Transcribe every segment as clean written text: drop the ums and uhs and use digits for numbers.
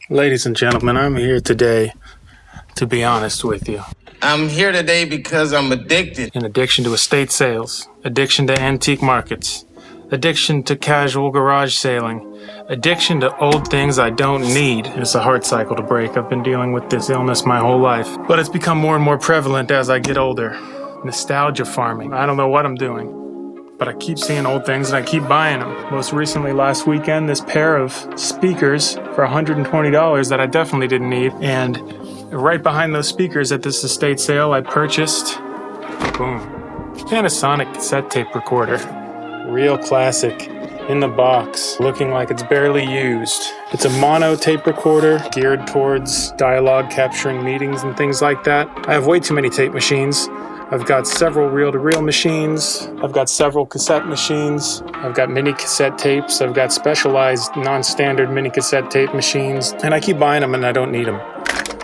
Ladies and gentlemen, I'm here today to be honest with you. I'm here today because I'm addicted. An addiction to estate sales, addiction to antique markets, addiction to casual garage sailing, addiction to old things I don't need. It's a hard cycle to break. I've been dealing with this illness my whole life, but it's become more and more prevalent as I get older. Nostalgia farming. I don't know what I'm doing, but I keep seeing old things and I keep buying them. Most recently, last weekend, this pair of speakers for $120 that I definitely didn't need. And right behind those speakers at this estate sale, I purchased, boom, Panasonic cassette tape recorder. Real classic, in the box, looking like it's barely used. It's a mono tape recorder geared towards dialogue capturing meetings and things like that. I have way too many tape machines. I've got several reel-to-reel machines. I've got several cassette machines. I've got mini cassette tapes. I've got specialized non-standard mini cassette tape machines. And I keep buying them and I don't need them.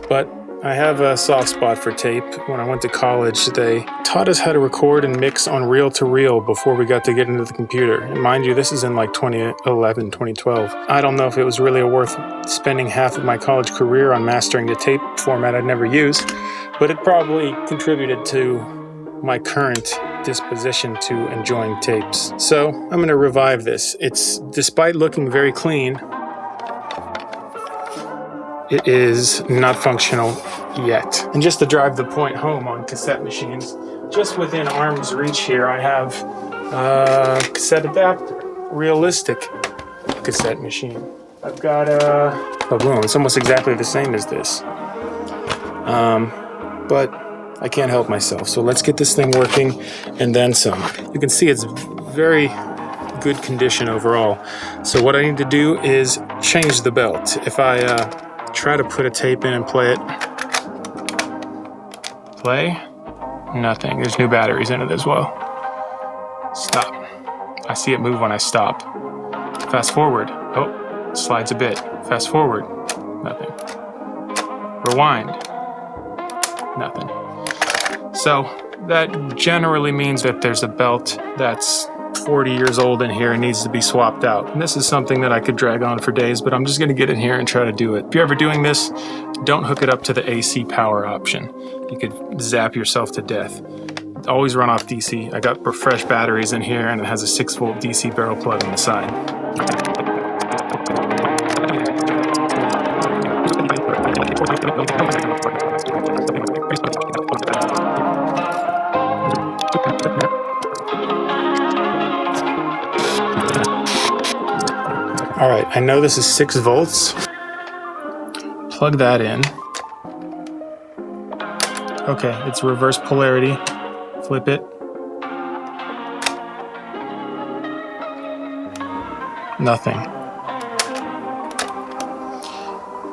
But I have a soft spot for tape. When I went to college, they taught us how to record and mix on reel-to-reel before we got to get into the computer. And mind you, this is in like 2011, 2012. I don't know if it was really worth spending half of my college career on mastering the tape format I'd never used, but it probably contributed to my current disposition to enjoying tapes. So I'm going to revive this. It's, despite looking very clean, it is not functional yet. And just to drive the point home on cassette machines, just within arm's reach here, I have a cassette adapter, realistic cassette machine. I've got a boom. It's almost exactly the same as this. But I can't help myself. So let's get this thing working and then some. You can see it's very good condition overall. So what I need to do is change the belt. If I try to put a tape in and play it, nothing. There's new batteries in it as well. Stop. I see it move when I stop. Fast forward. Oh, slides a bit. Fast forward. Nothing. Rewind. Nothing. So that generally means that there's a belt that's 40 years old in here and needs to be swapped out. And this is something that I could drag on for days, but I'm just going to get in here and try to do it. If you're ever doing this, don't hook it up to the AC power option. You could zap yourself to death. Always run off DC. I got fresh batteries in here and it has a 6-volt DC barrel plug on the side. All right, I know this is 6 volts. Plug that in. Okay, it's reverse polarity. Flip it. Nothing.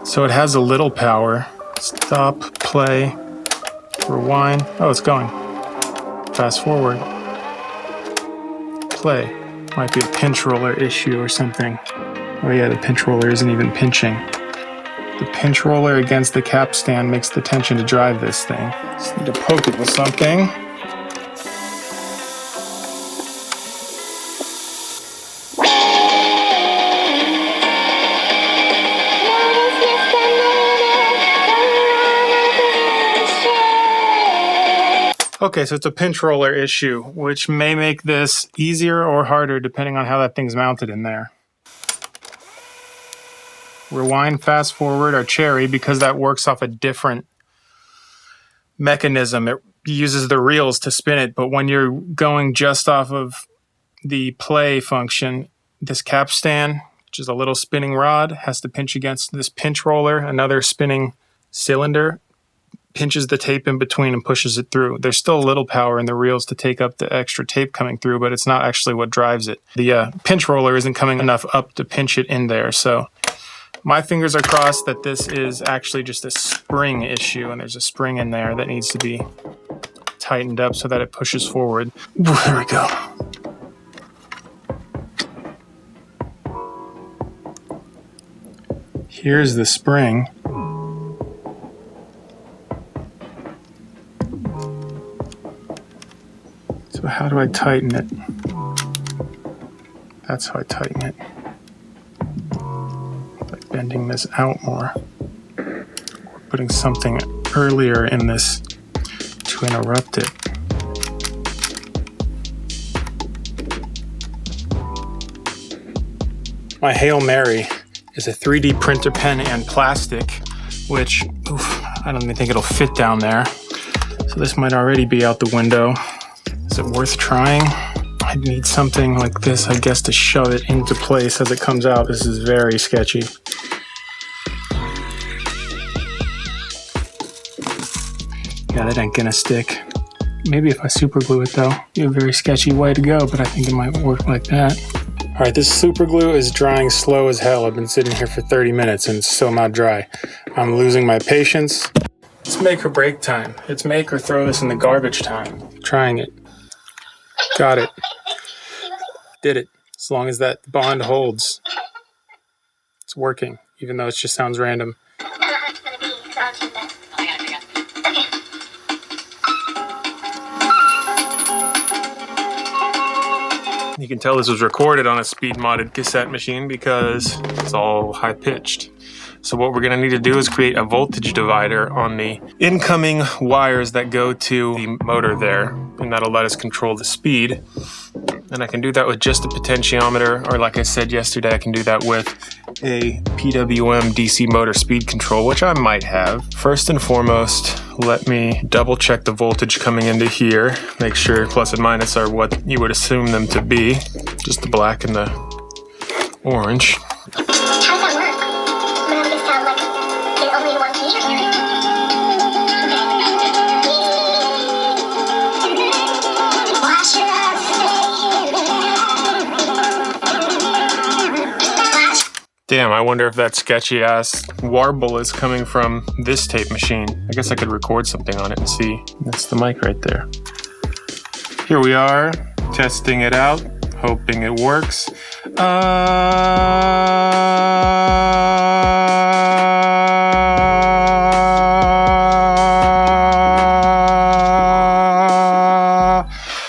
So it has a little power. Stop, play, rewind. Oh, it's going. Fast forward. Play. Might be a pinch roller issue or something. Oh yeah, the pinch roller isn't even pinching. The pinch roller against the capstan makes the tension to drive this thing. Just need to poke it with something. Okay, so it's a pinch roller issue, which may make this easier or harder depending on how that thing's mounted in there. Rewind, fast forward are cherry because that works off a different mechanism. It uses the reels to spin it, but when you're going just off of the play function, this capstan, which is a little spinning rod, has to pinch against this pinch roller, another spinning cylinder, pinches the tape in between and pushes it through. There's still a little power in the reels to take up the extra tape coming through, but it's not actually what drives it. The pinch roller isn't coming enough up to pinch it in there, so my fingers are crossed that this is actually just a spring issue, and there's a spring in there that needs to be tightened up so that it pushes forward. There we go. Here's the spring. So how do I tighten it? That's how I tighten it. bending this out more. Or putting something earlier in this to interrupt it. My Hail Mary is a 3D printer pen and plastic, which I don't even think it'll fit down there. So this might already be out the window. Is it worth trying? I need something like this, I guess, to shove it into place as it comes out. This is very sketchy. Yeah, that ain't gonna stick. Maybe if I super glue it though. Be a very sketchy way to go, but I think it might work like that. All right, this super glue is drying slow as hell. I've been sitting here for 30 minutes and it's still not dry. I'm losing my patience. It's make or break time. It's make or throw this in the garbage time. Trying it. Got it. Did it. As long as that bond holds. It's working, even though it just sounds random. You can tell this was recorded on a speed-modded cassette machine because it's all high-pitched. So what we're gonna need to do is create a voltage divider on the incoming wires that go to the motor there, and that'll let us control the speed. And I can do that with just a potentiometer, or like I said yesterday, I can do that with a PWM DC motor speed control, which I might have. First and foremost, let me double check the voltage coming into here. Make sure plus and minus are what you would assume them to be. Just the black and the orange. How does that work? I'm gonna make it sound like there's only one key. Wash your hands. Damn, I wonder if that sketchy ass warble is coming from this tape machine. I guess I could record something on it and see. That's the mic right there. Here we are, testing it out, hoping it works.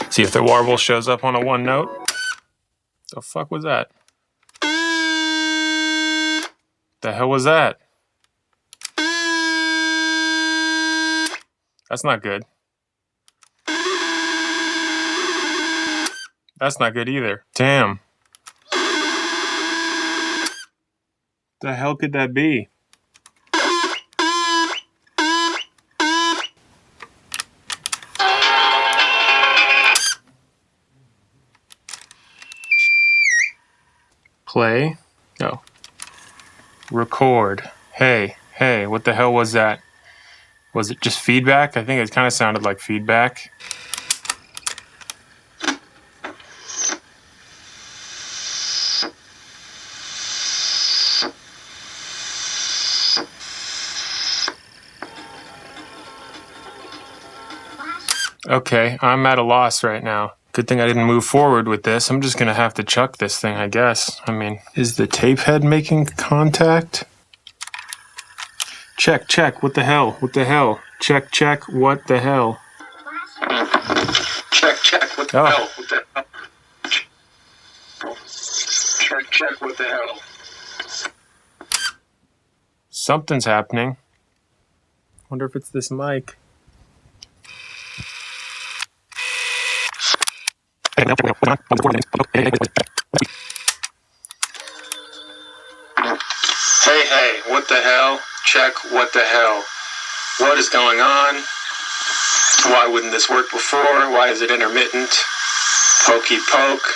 See if the warble shows up on a one note. The fuck was that? The hell was that? That's not good. That's not good either. Damn. The hell could that be? Play? No. Record. Hey, what the hell was that? Was it just feedback? I think it kind of sounded like feedback. Okay, I'm at a loss right now. Good thing I didn't move forward with this. I'm just gonna have to chuck this thing, I guess. I mean, is the tape head making contact? Check, what the hell? Check, what the hell? Check, what the hell? What the hell? Check, what the hell? Something's happening. Wonder if it's this mic. Hey, what the hell? Check, what the hell? What is going on? Why wouldn't this work before? Why is it intermittent? Pokey poke.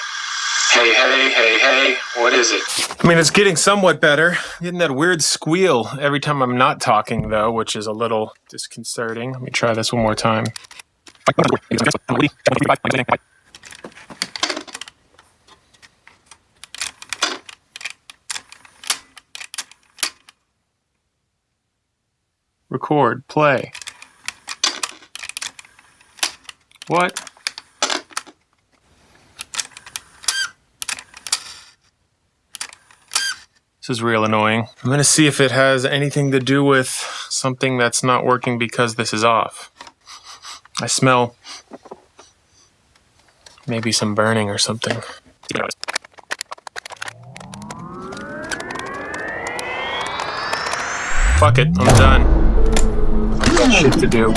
Hey, what is it? I mean, it's getting somewhat better. Getting that weird squeal every time I'm not talking, though, which is a little disconcerting. Let me try this one more time. Record, play. What? This is real annoying. I'm gonna see if it has anything to do with something that's not working because this is off. I smell maybe some burning or something. Fuck it, I'm done. I've got shit to do.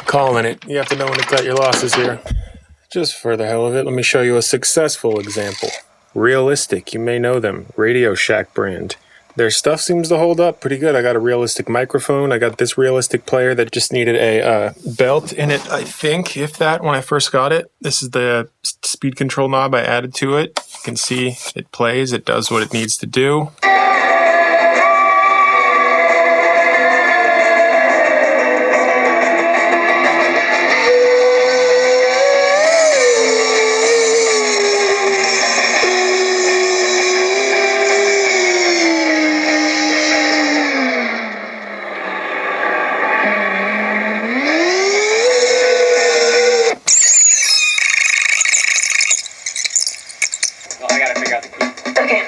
Calling it. You have to know when to cut your losses here. Just for the hell of it, let me show you a successful example. Realistic, you may know them. Radio Shack brand. Their stuff seems to hold up pretty good. I got a realistic microphone. I got this realistic player that just needed a belt in it, I think, if that, when I first got it. This is the speed control knob I added to it. You can see it plays. It does what it needs to do. I gotta figure out the key. Okay.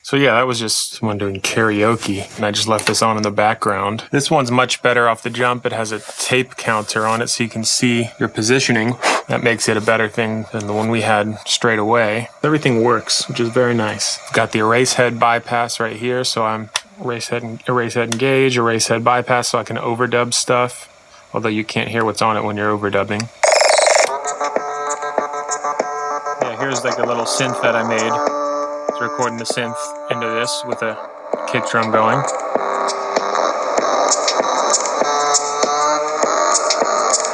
So yeah, that was just someone doing karaoke, and I just left this on in the background. This one's much better off the jump. It has a tape counter on it so you can see your positioning. That makes it a better thing than the one we had straight away. Everything works, which is very nice. Got the erase head bypass right here, so I'm erase head engage, erase head bypass, so I can overdub stuff, although you can't hear what's on it when you're overdubbing. Yeah, here's like a little synth that I made. Recording the synth into this with a kick drum going.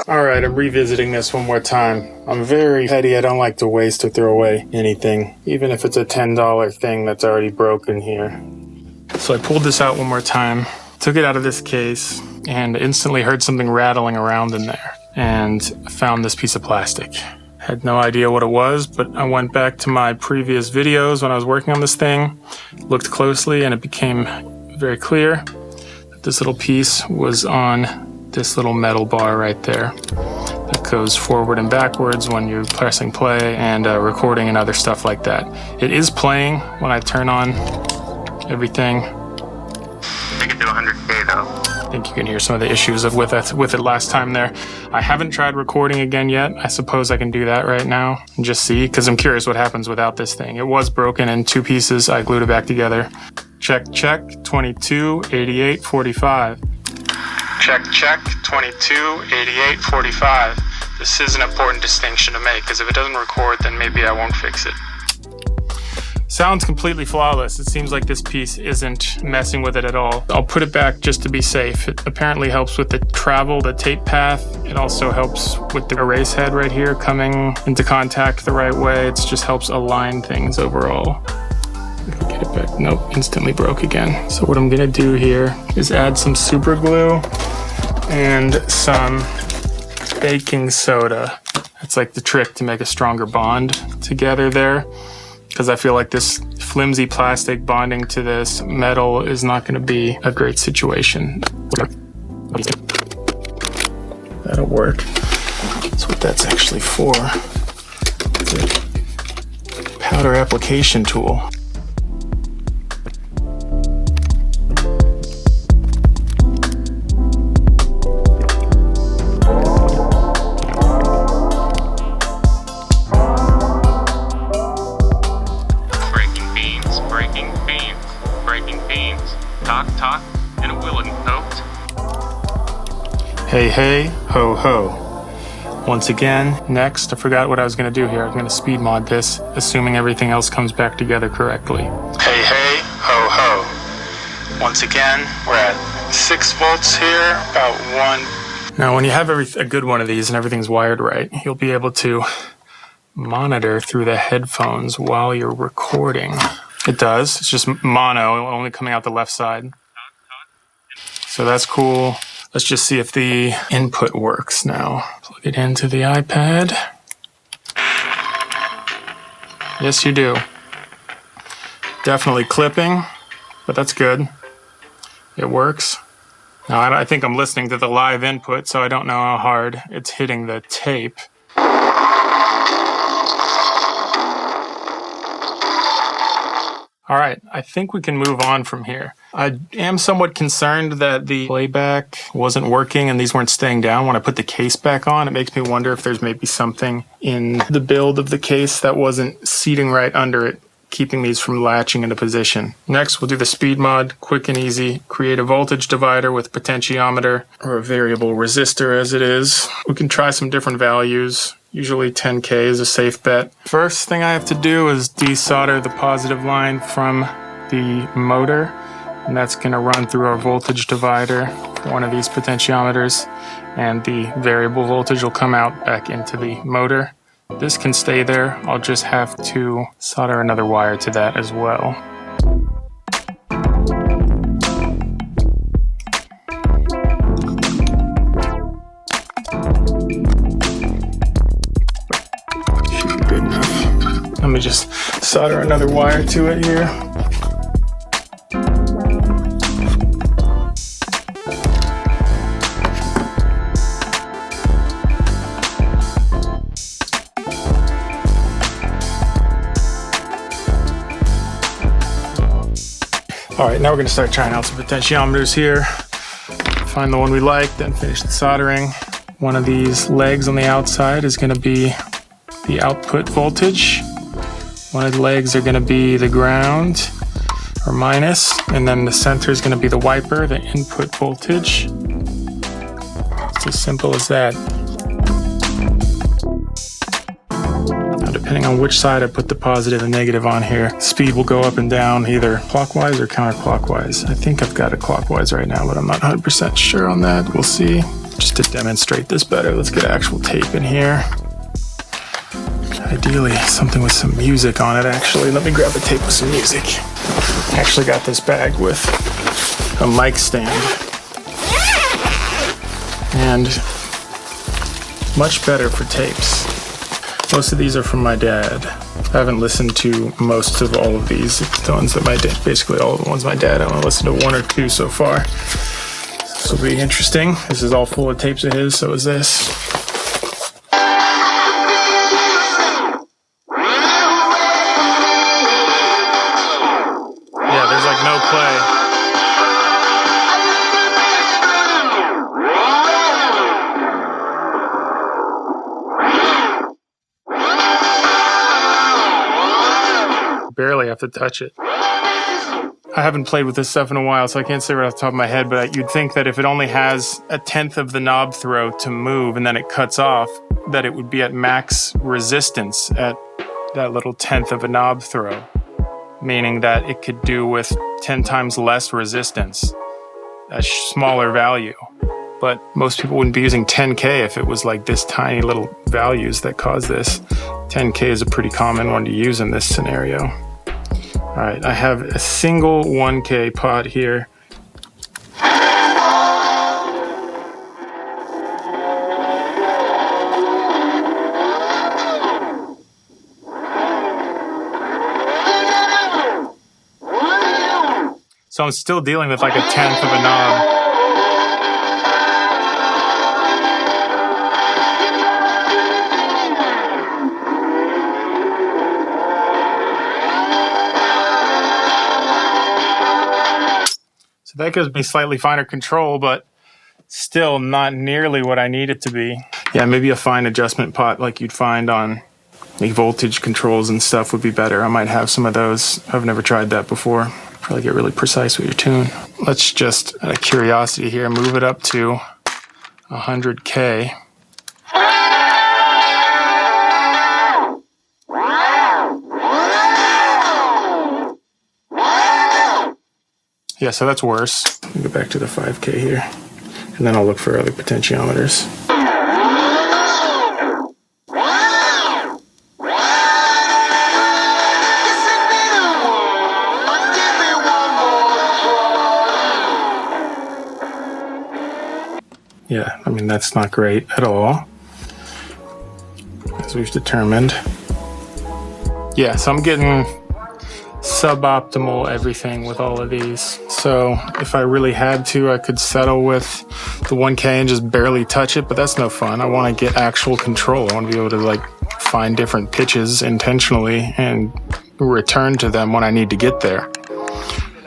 Alright, I'm revisiting this one more time. I'm very petty. I don't like to waste or throw away anything, even if it's a $10 thing that's already broken here. So I pulled this out one more time, took it out of this case, and instantly heard something rattling around in there, and found this piece of plastic. Had no idea what it was, but I went back to my previous videos when I was working on this thing, looked closely, and it became very clear that this little piece was on this little metal bar right there that goes forward and backwards when you're pressing play and recording and other stuff like that. It is playing when I turn on everything. Make it to 100K though. I think you can hear some of the issues with it last time there. I haven't tried recording again yet. I suppose I can do that right now and just see, because I'm curious what happens without this thing. It was broken in two pieces. I glued it back together. Check, 22, 88, 45. Check, 22, 88, 45. This is an important distinction to make, because if it doesn't record, then maybe I won't fix it. Sounds completely flawless. It seems like this piece isn't messing with it at all. I'll put it back just to be safe. It apparently helps with the travel, the tape path. It also helps with the erase head right here coming into contact the right way. It just helps align things overall. Get it back. Nope, instantly broke again. So what I'm gonna do here is add some super glue and some baking soda. That's like the trick to make a stronger bond together there, because I feel like this flimsy plastic bonding to this metal is not going to be a great situation. That'll work. That's what that's actually for. It's a powder application tool. Talk, and a willing coat. Hey, hey, ho, ho. Once again, next, I forgot what I was going to do here. I'm going to speed mod this, assuming everything else comes back together correctly. Hey, hey, ho, ho. Once again, we're at 6 volts here, about 1. Now, when you have a good one of these and everything's wired right, you'll be able to monitor through the headphones while you're recording. It does. It's just mono, only coming out the left side. So that's cool. Let's just see if the input works now. Plug it into the iPad. Yes, you do. Definitely clipping, but that's good. It works. Now, I think I'm listening to the live input, so I don't know how hard it's hitting the tape. All right, I think we can move on from here. I am somewhat concerned that the playback wasn't working and these weren't staying down when I put the case back on. It makes me wonder if there's maybe something in the build of the case that wasn't seating right under it, keeping these from latching into position. Next, we'll do the speed mod, quick and easy. Create a voltage divider with potentiometer or a variable resistor as it is. We can try some different values. Usually 10K is a safe bet. First thing I have to do is desolder the positive line from the motor, and that's going to run through our voltage divider for one of these potentiometers, and the variable voltage will come out back into the motor. This can stay there. I'll just have to solder another wire to that as well. Should be good enough. Let me just solder another wire to it here. All right, now we're gonna start trying out some potentiometers here. Find the one we like, then finish the soldering. One of these legs on the outside is gonna be the output voltage. One of the legs are gonna be the ground, or minus, and then the center is gonna be the wiper, the input voltage. It's as simple as that. Depending on which side I put the positive and negative on here, speed will go up and down either clockwise or counterclockwise. I think I've got it clockwise right now, but I'm not 100% sure on that. We'll see. Just to demonstrate this better, let's get actual tape in here. Ideally, something with some music on it, actually. Let me grab a tape with some music. I actually got this bag with a mic stand. And much better for tapes. Most of these are from my dad. I haven't listened to most of all of these. The ones that my dad, basically all of the ones my dad, I only listened to one or two so far. This will be interesting. This is all full of tapes of his, so is this. Yeah, there's like no play. Barely have to touch it. I haven't played with this stuff in a while, so I can't say right off the top of my head, but you'd think that if it only has a tenth of the knob throw to move and then it cuts off, that it would be at max resistance at that little tenth of a knob throw, meaning that it could do with 10 times less resistance, a smaller value. But most people wouldn't be using 10K if it was like this tiny little values that cause this. 10K is a pretty common one to use in this scenario. All right, I have a single 1K pot here. So I'm still dealing with like a tenth of a knob. That gives me slightly finer control, but still not nearly what I need it to be. Yeah, maybe a fine adjustment pot like you'd find on like voltage controls and stuff would be better. I might have some of those. I've never tried that before. Probably get really precise with your tune. Let's just, out of curiosity here, move it up to 100K. Yeah, so that's worse. Let me go back to the 5K here, and then I'll look for other potentiometers. Yeah, I mean, that's not great at all, as we've determined. Yeah, so I'm getting suboptimal everything with all of these. So if I really had to, I could settle with the 1K and just barely touch it, but that's no fun. I want to get actual control. I want to be able to like find different pitches intentionally and return to them when I need to get there.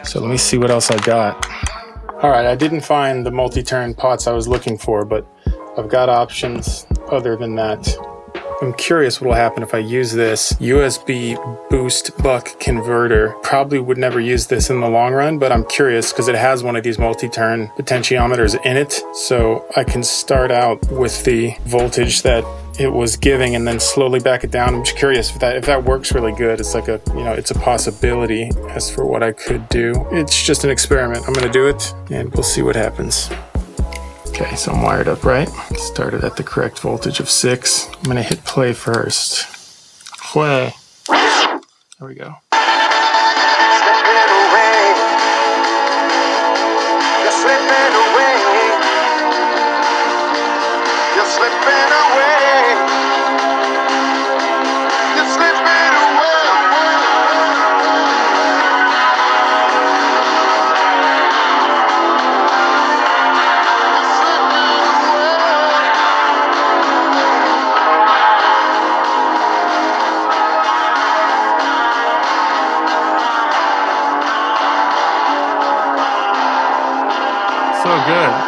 So let me see what else I got. All right, I didn't find the multi-turn pots I was looking for, but I've got options other than that. I'm curious what will happen if I use this USB boost buck converter. Probably would never use this in the long run, but I'm curious because it has one of these multi-turn potentiometers in it. So I can start out with the voltage that it was giving and then slowly back it down. I'm just curious if that works really good. It's like it's a possibility. As for what I could do, it's just an experiment. I'm gonna do it and we'll see what happens. Okay, so I'm wired up right. Started at the correct voltage of 6. I'm gonna hit play first. Play. There we go. So good.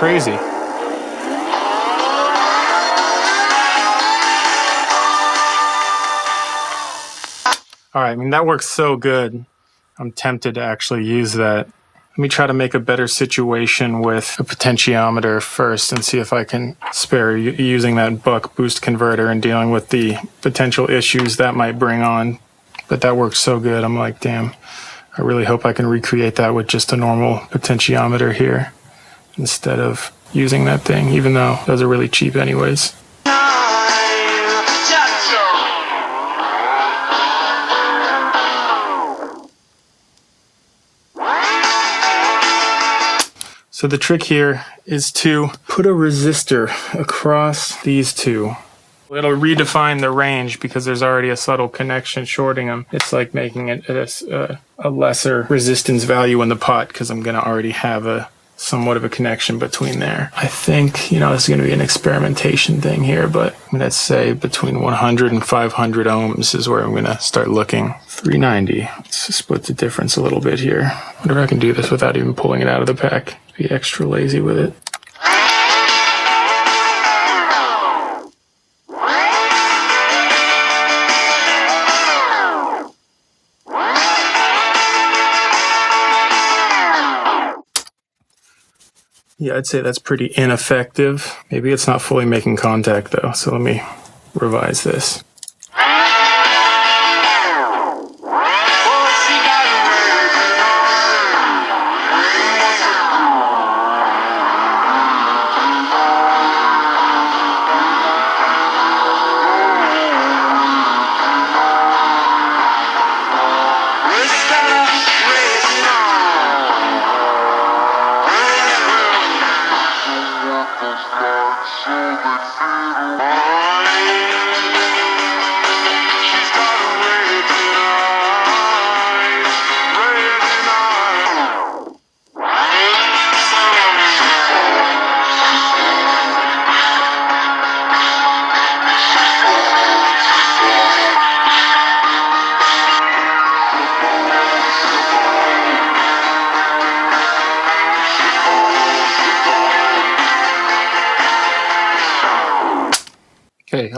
Crazy. All right, I mean, that works so good. I'm tempted to actually use that. Let me try to make a better situation with a potentiometer first and see if I can spare using that buck boost converter and dealing with the potential issues that might bring on. But that works so good. I'm like, damn, I really hope I can recreate that with just a normal potentiometer here instead of using that thing, even though those are really cheap anyways. So the trick here is to put a resistor across these two. It'll redefine the range because there's already a subtle connection shorting them. It's like making it a lesser resistance value in the pot because I'm going to already have somewhat of a connection between there. I think, this is going to be an experimentation thing here, but I'm going to say between 100 and 500 ohms is where I'm going to start looking. 390. Let's split the difference a little bit here. I wonder if I can do this without even pulling it out of the pack. Be extra lazy with it. Yeah, I'd say that's pretty ineffective. Maybe it's not fully making contact though, so let me revise this.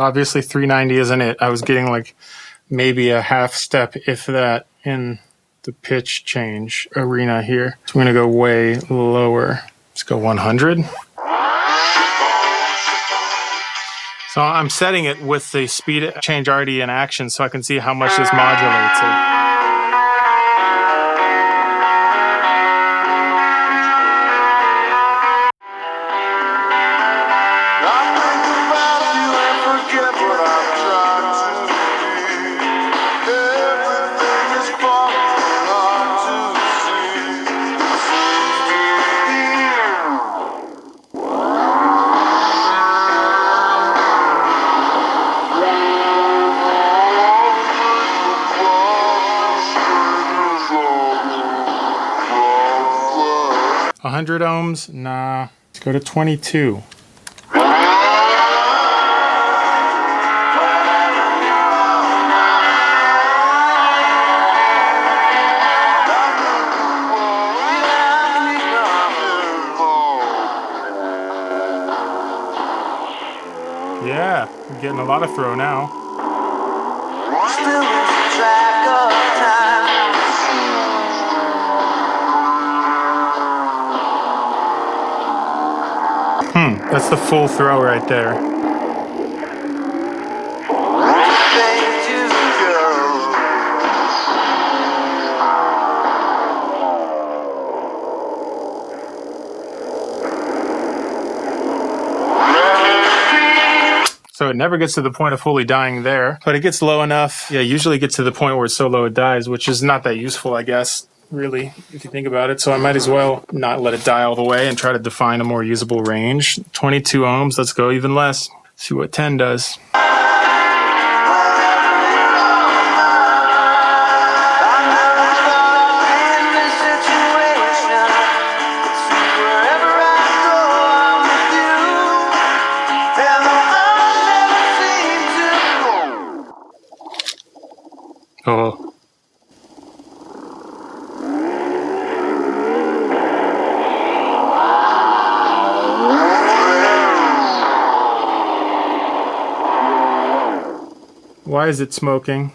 obviously 390 isn't it. I was getting like maybe a half step, if that, in the pitch change arena here. So I'm gonna go way lower. Let's go 100. So I'm setting it with the speed change already in action so I can see how much this modulates it. Ohms? Nah. Let's go to 22. Yeah, we're getting a lot of throw now. That's the full throw right there. So it never gets to the point of fully dying there, but it gets low enough. Yeah, usually gets to the point where it's so low it dies, which is not that useful, I guess, really, if you think about it. So I might as well not let it die all the way and try to define a more usable range. 22 ohms, let's go even less. See what 10 does. Oh. Why is it smoking?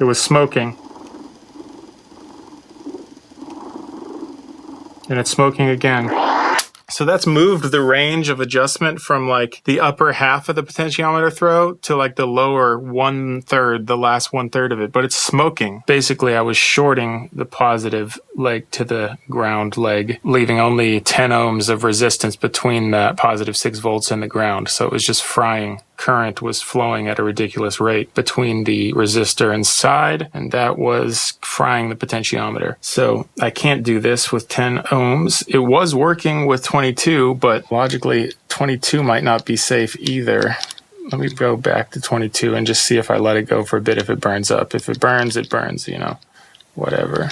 It was smoking. And it's smoking again. So that's moved the range of adjustment from like the upper half of the potentiometer throw to like the lower 1/3, the last 1/3 of it, but it's smoking. Basically, I was shorting the positive leg to the ground leg, leaving only 10 ohms of resistance between that positive 6 volts and the ground. So it was just frying. Current was flowing at a ridiculous rate between the resistor inside, and that was frying the potentiometer. So I can't do this with 10 ohms. It was working with 22, but logically 22 might not be safe either. Let me go back to 22 and just see if I let it go for a bit, if it burns up. If it burns, you know, whatever.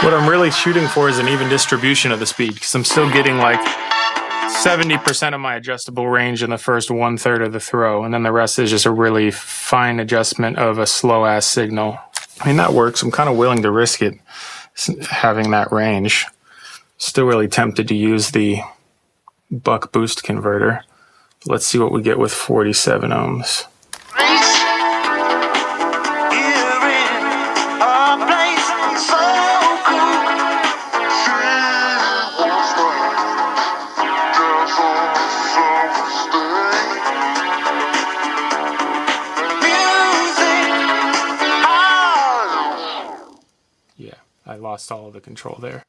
What I'm really shooting for is an even distribution of the speed, because I'm still getting like 70% of my adjustable range in the first 1/3 of the throw, and then the rest is just a really fine adjustment of a slow-ass signal. I mean, that works. I'm kind of willing to risk it, having that range. Still really tempted to use the buck boost converter. Let's see what we get with 47 ohms. lost all of the control there.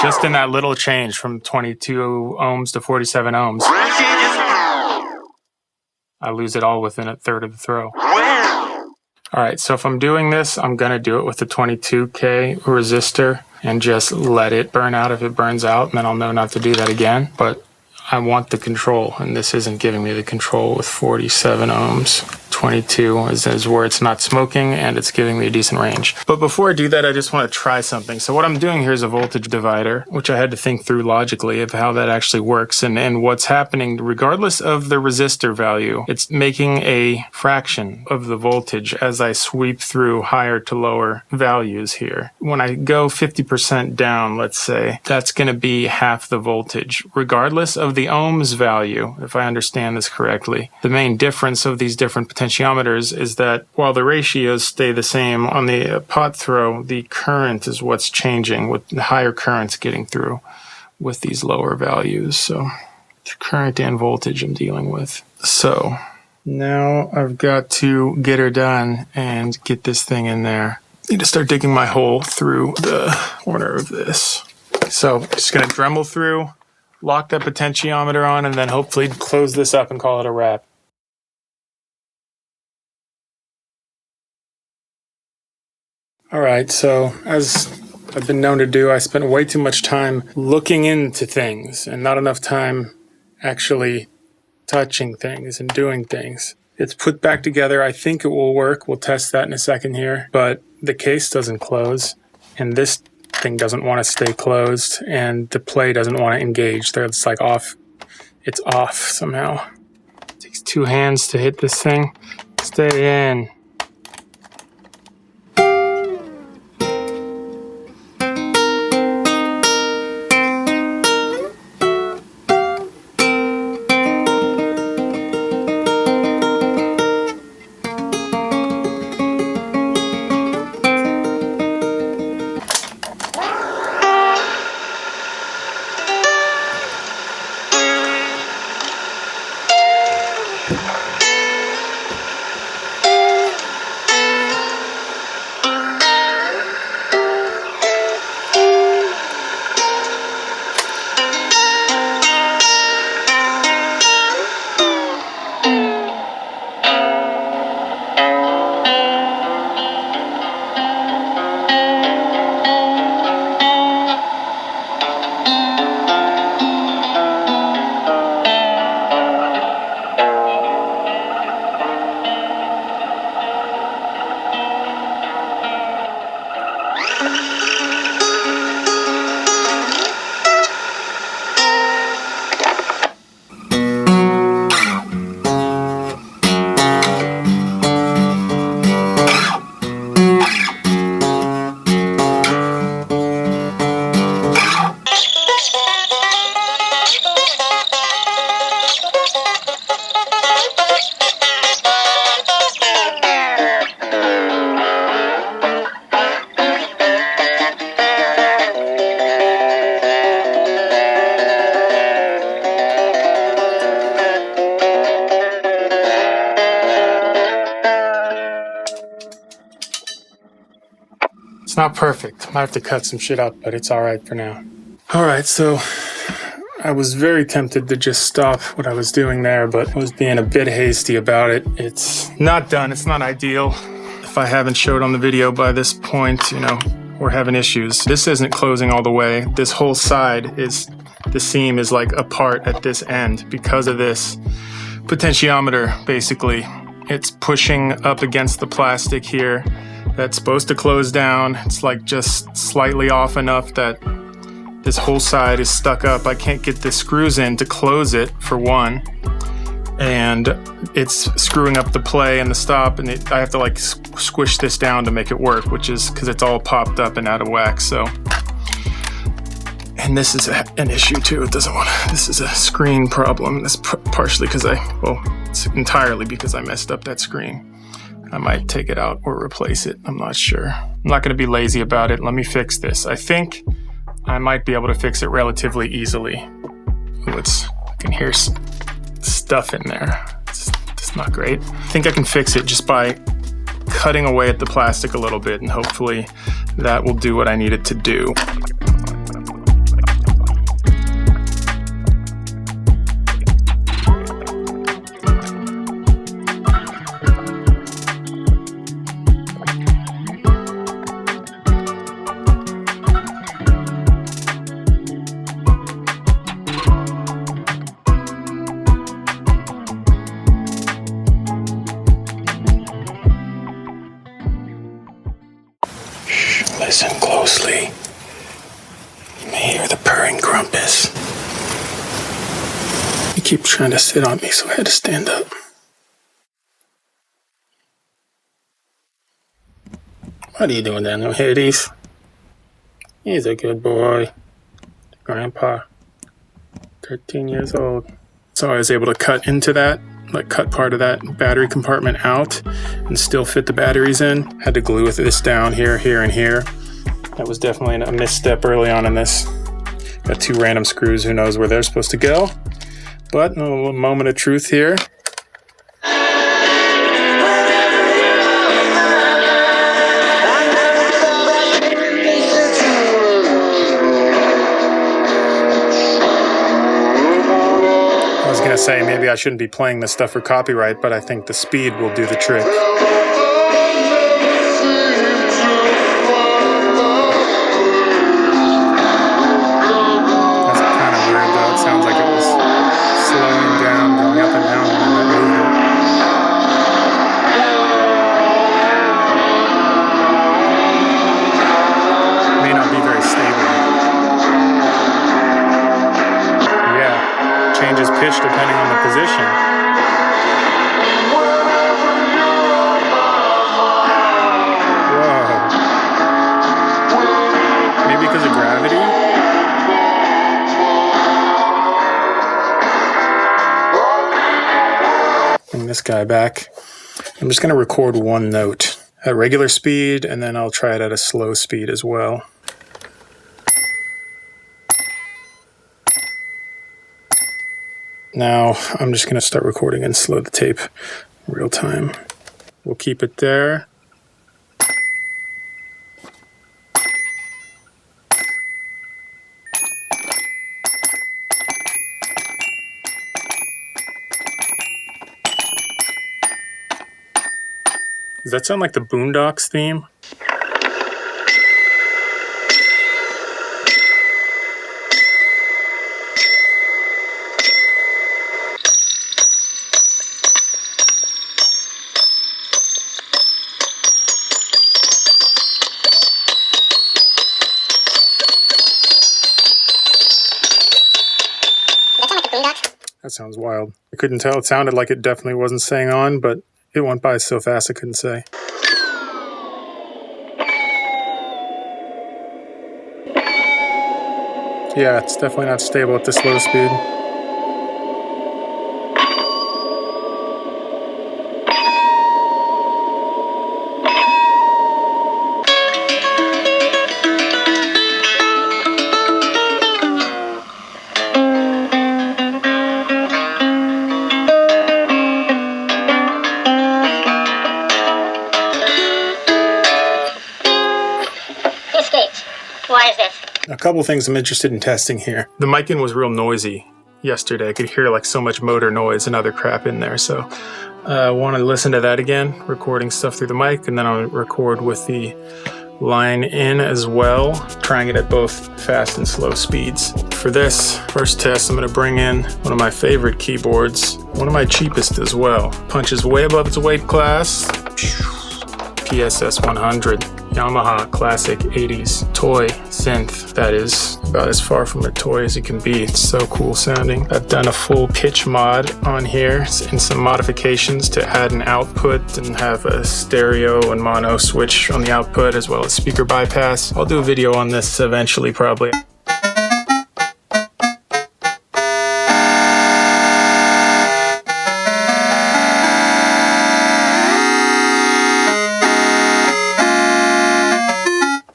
Just in that little change from 22 ohms to 47 ohms, I lose it all within a third of the throw. All right, so if I'm doing this, I'm gonna do it with the 22K resistor and just let it burn out if it burns out, and then I'll know not to do that again. But I want the control, and this isn't giving me the control with 47 ohms. 22 is where it's not smoking, and it's giving me a decent range. But before I do that, I just want to try something. So what I'm doing here is a voltage divider, which I had to think through logically of how that actually works and what's happening regardless of the resistor value. It's making a fraction of the voltage as I sweep through higher to lower values here. When I go 50% down, let's say, that's going to be half the voltage, regardless of the ohms value, if I understand this correctly. The main difference of these different potentiometers is that while the ratios stay the same on the pot throw, the current is what's changing, with the higher currents getting through with these lower values. So it's current and voltage I'm dealing with. So now I've got to get her done and get this thing in there. I need to start digging my hole through the corner of this. So just going to Dremel through, lock that potentiometer on, and then hopefully close this up and call it a wrap. All right, so as I've been known to do, I spent way too much time looking into things and not enough time actually touching things and doing things. It's put back together. I think it will work. We'll test that in a second here, but the case doesn't close, and this thing doesn't want to stay closed, and the play doesn't want to engage. It's like off. It's off somehow. It takes two hands to hit this thing. Stay in. It's not perfect. Might have to cut some shit up, but it's all right for now. All right, so I was very tempted to just stop what I was doing there, but I was being a bit hasty about it. It's not done. It's not ideal. If I haven't showed on the video by this point, you know, we're having issues. This isn't closing all the way. This whole side is, the seam is like apart at this end because of this potentiometer, basically. It's pushing up against the plastic here. That's supposed to close down. It's like just slightly off enough that this whole side is stuck up. I can't get the screws in to close it, for one. And it's screwing up the play and the stop, and I have to like squish this down to make it work, which is because it's all popped up and out of whack, so. And this is an issue too. It doesn't want to, this is a screen problem. That's partially because it's entirely because I messed up that screen. I might take it out or replace it. I'm not sure. I'm not going to be lazy about it. Let me fix this. I think I might be able to fix it relatively easily. Ooh, I can hear stuff in there. It's not great. I think I can fix it just by cutting away at the plastic a little bit, and hopefully that will do what I need it to do. Listen closely. You may hear the purring grumpus. He keeps trying to sit on me, so I had to stand up. What are you doing down there, Hades? He's a good boy. Grandpa. 13 years old. So I was able to cut into that, like cut part of that battery compartment out and still fit the batteries in. Had to glue this down here, here, and here. That was definitely a misstep early on in this. Got 2 random screws, who knows where they're supposed to go. But a little moment of truth here. I was gonna say maybe I shouldn't be playing this stuff for copyright, but I think the speed will do the trick. Sounds like it was slowing down, going up and down, and then it moved it. May not be very stable. Yeah, changes pitch depending on the position. Whoa. Maybe because of gravity? Bring this guy back. I'm just going to record one note at regular speed, and then I'll try it at a slow speed as well. Now I'm just going to start recording and slow the tape real time. We'll keep it there. Does that sound like the Boondocks theme? That sounds wild. I couldn't tell. It sounded like it definitely wasn't staying on, but it went by so fast I couldn't say. Yeah, it's definitely not stable at this low speed. Why is this? A couple things I'm interested in testing here. The mic-in was real noisy yesterday. I could hear like so much motor noise and other crap in there. So I want to listen to that again, recording stuff through the mic, and then I'll record with the line in as well, trying it at both fast and slow speeds. For this first test, I'm going to bring in one of my favorite keyboards, one of my cheapest as well. Punches way above its weight class. PSS 100. Yamaha classic 80s toy synth that is about as far from a toy as it can be. It's so cool sounding. I've done a full pitch mod on here and some modifications to add an output and have a stereo and mono switch on the output as well as speaker bypass. I'll do a video on this eventually probably.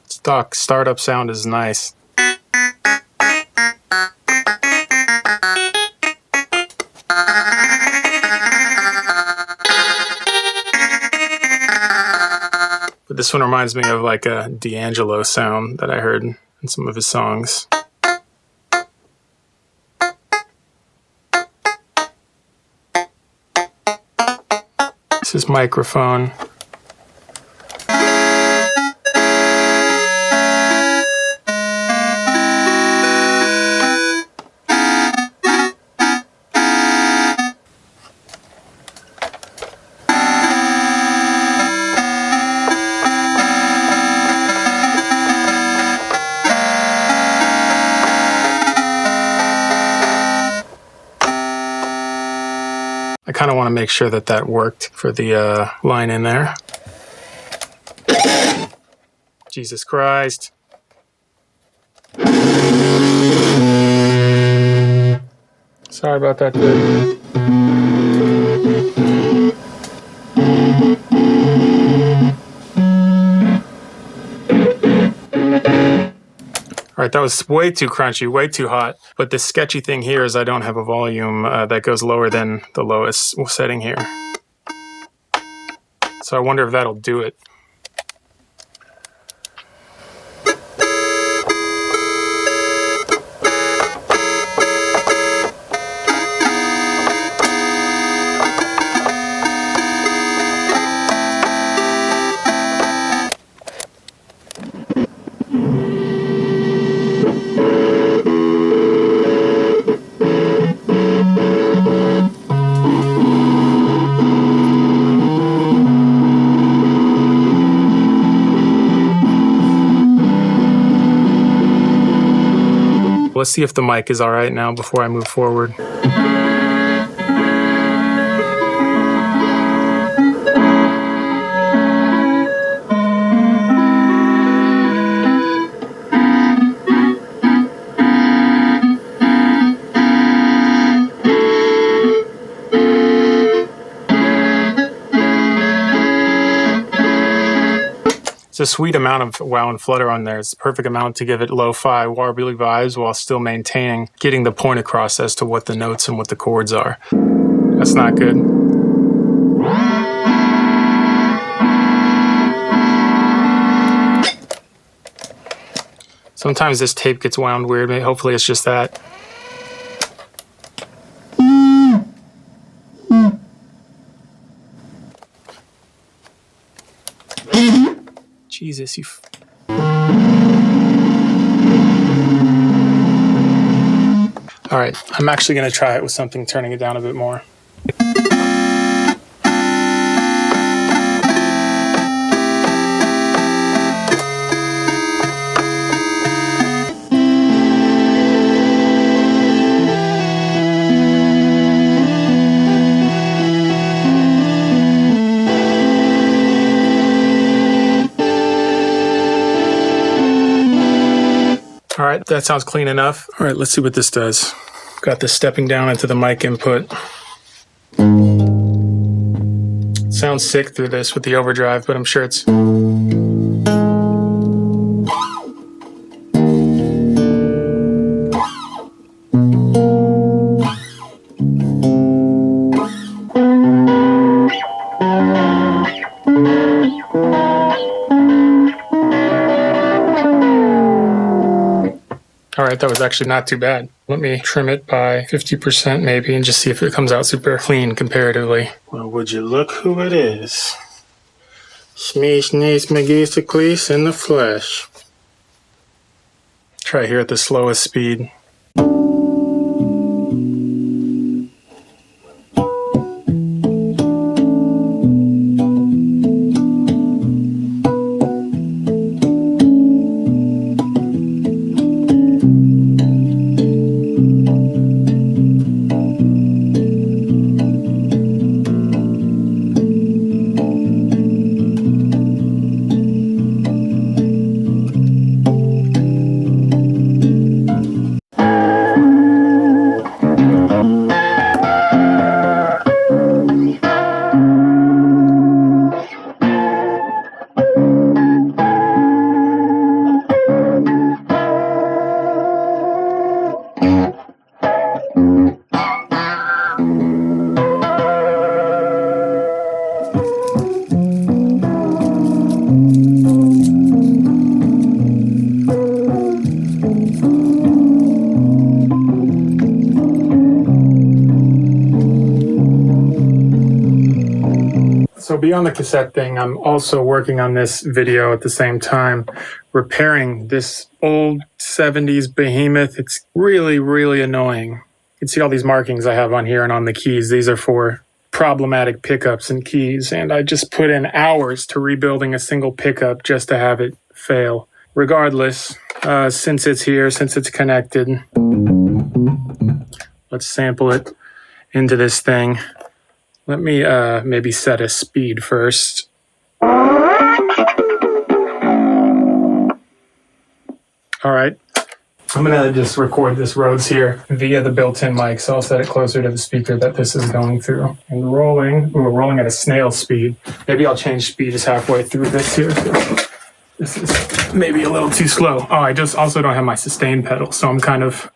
Stock startup sound is nice. This one reminds me of like a D'Angelo sound that I heard in some of his songs. This is microphone. I kind of want to make sure that that worked for the line in there. Jesus Christ. Sorry about that, dude. All right, that was way too crunchy, way too hot. But the sketchy thing here is I don't have a volume that goes lower than the lowest setting here. So I wonder if that'll do it. Let's see if the mic is all right now before I move forward. It's a sweet amount of wow and flutter on there. It's the perfect amount to give it lo-fi, warbly vibes while still maintaining, getting the point across as to what the notes and what the chords are. That's not good. Sometimes this tape gets wound weird. Hopefully it's just that. Jesus, you... All right, I'm actually going to try it with something turning it down a bit more. All right, that sounds clean enough. All right, let's see what this does. Got this stepping down into the mic input. Sounds sick through this with the overdrive, but I'm sure it's... All right, that was actually not too bad. Let me trim it by 50% maybe and just see if it comes out super clean comparatively. Well, would you look who it is? Smeesh Nees McGeesicles in the flesh. Try here at the slowest speed. So beyond the cassette thing, I'm also working on this video at the same time, repairing this old 70s behemoth. It's really, really annoying. You can see all these markings I have on here and on the keys. These are for problematic pickups and keys, and I just put in hours to rebuilding a single pickup just to have it fail. Regardless, since it's here, since it's connected, let's sample it into this thing. Let me maybe set a speed first. All right. I'm gonna just record this Rhodes here via the built-in mic, so I'll set it closer to the speaker that this is going through. And we're rolling at a snail speed. Maybe I'll change speed just halfway through this here. This is maybe a little too slow. Oh, I just also don't have my sustain pedal, so I'm kind of...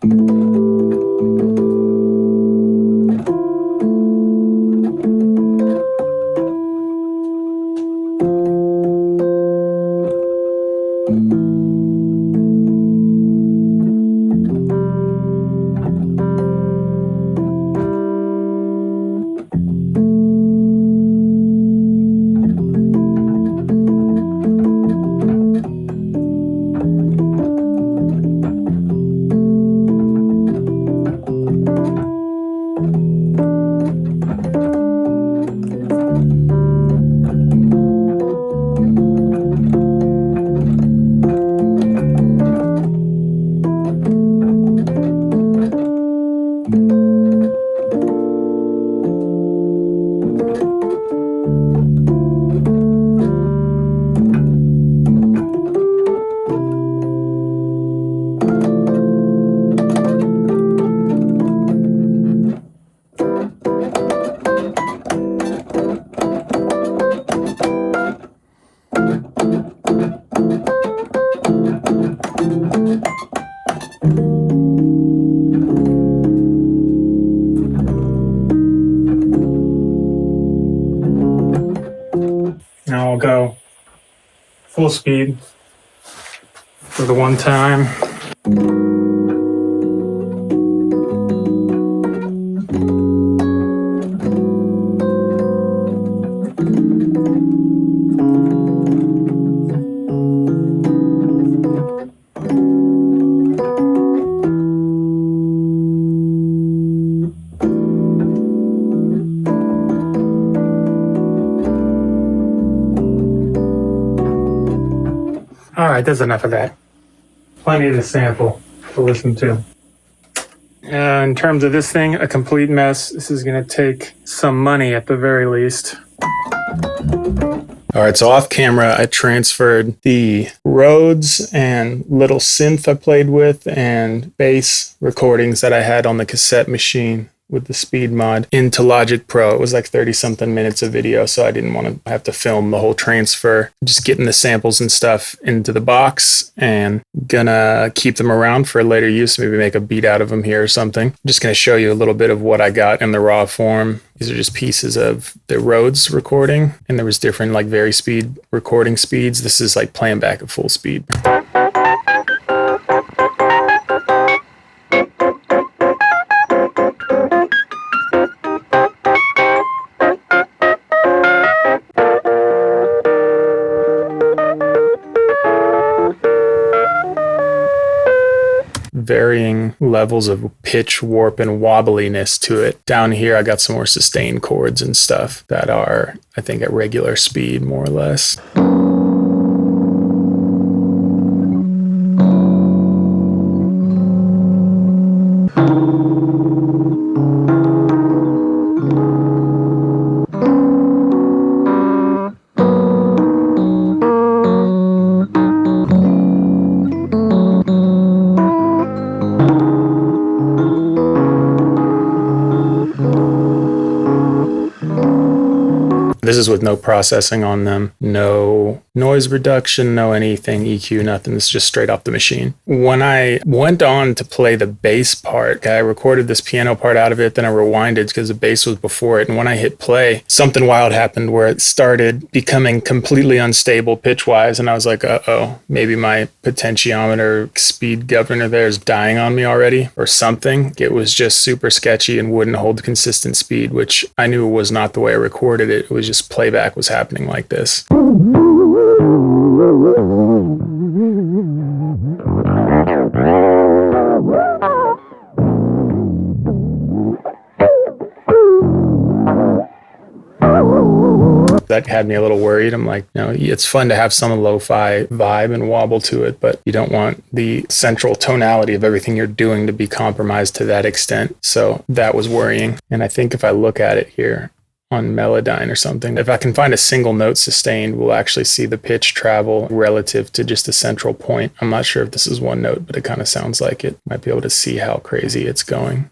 Now I'll go full speed for the one time. All right, that's enough of that. Plenty to sample to listen to. In terms of this thing, a complete mess. This is going to take some money at the very least. All right, so off camera, I transferred the Rhodes and little synth I played with and bass recordings that I had on the cassette machine with the speed mod into Logic Pro. It was like 30-something minutes of video, so I didn't want to have to film the whole transfer. Just getting the samples and stuff into the box and gonna keep them around for later use, maybe make a beat out of them here or something. I'm just gonna show you a little bit of what I got in the raw form. These are just pieces of the Rhodes recording, and there was different like vari speed recording speeds. This is like playing back at full speed. Varying levels of pitch, warp, and wobbliness to it. Down here, I got some more sustain chords and stuff that are, I think, at regular speed, more or less. This is with no processing on them, no Noise reduction, no anything, EQ, nothing. It's just straight off the machine. When I went on to play the bass part, I recorded this piano part out of it, then I rewinded because the bass was before it. And when I hit play, something wild happened where it started becoming completely unstable pitch-wise. And I was like, uh-oh, maybe my potentiometer speed governor there is dying on me already or something. It was just super sketchy and wouldn't hold consistent speed, which I knew was not the way I recorded it. It was just playback was happening like this. That had me a little worried. I'm like, no, it's fun to have some lo-fi vibe and wobble to it, but you don't want the central tonality of everything you're doing to be compromised to that extent. So that was worrying. And I think if I look at it here on Melodyne or something, if I can find a single note sustained, we'll actually see the pitch travel relative to just a central point. I'm not sure if this is one note, but it kind of sounds like it. Might be able to see how crazy it's going.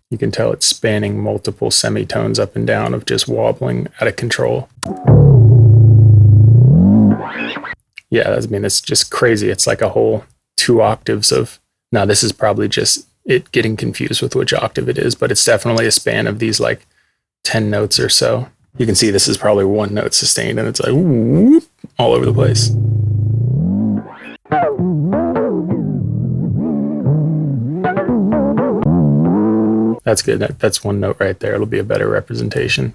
You can tell it's spanning multiple semitones up and down of just wobbling out of control. Yeah, I mean, it's just crazy. It's like a whole 2 octaves of, now this is probably just it getting confused with which octave it is, but it's definitely a span of these like 10 notes or so. You can see this is probably 1 note sustained and it's like whoop, all over the place. That's good. That's 1 note right there. It'll be a better representation.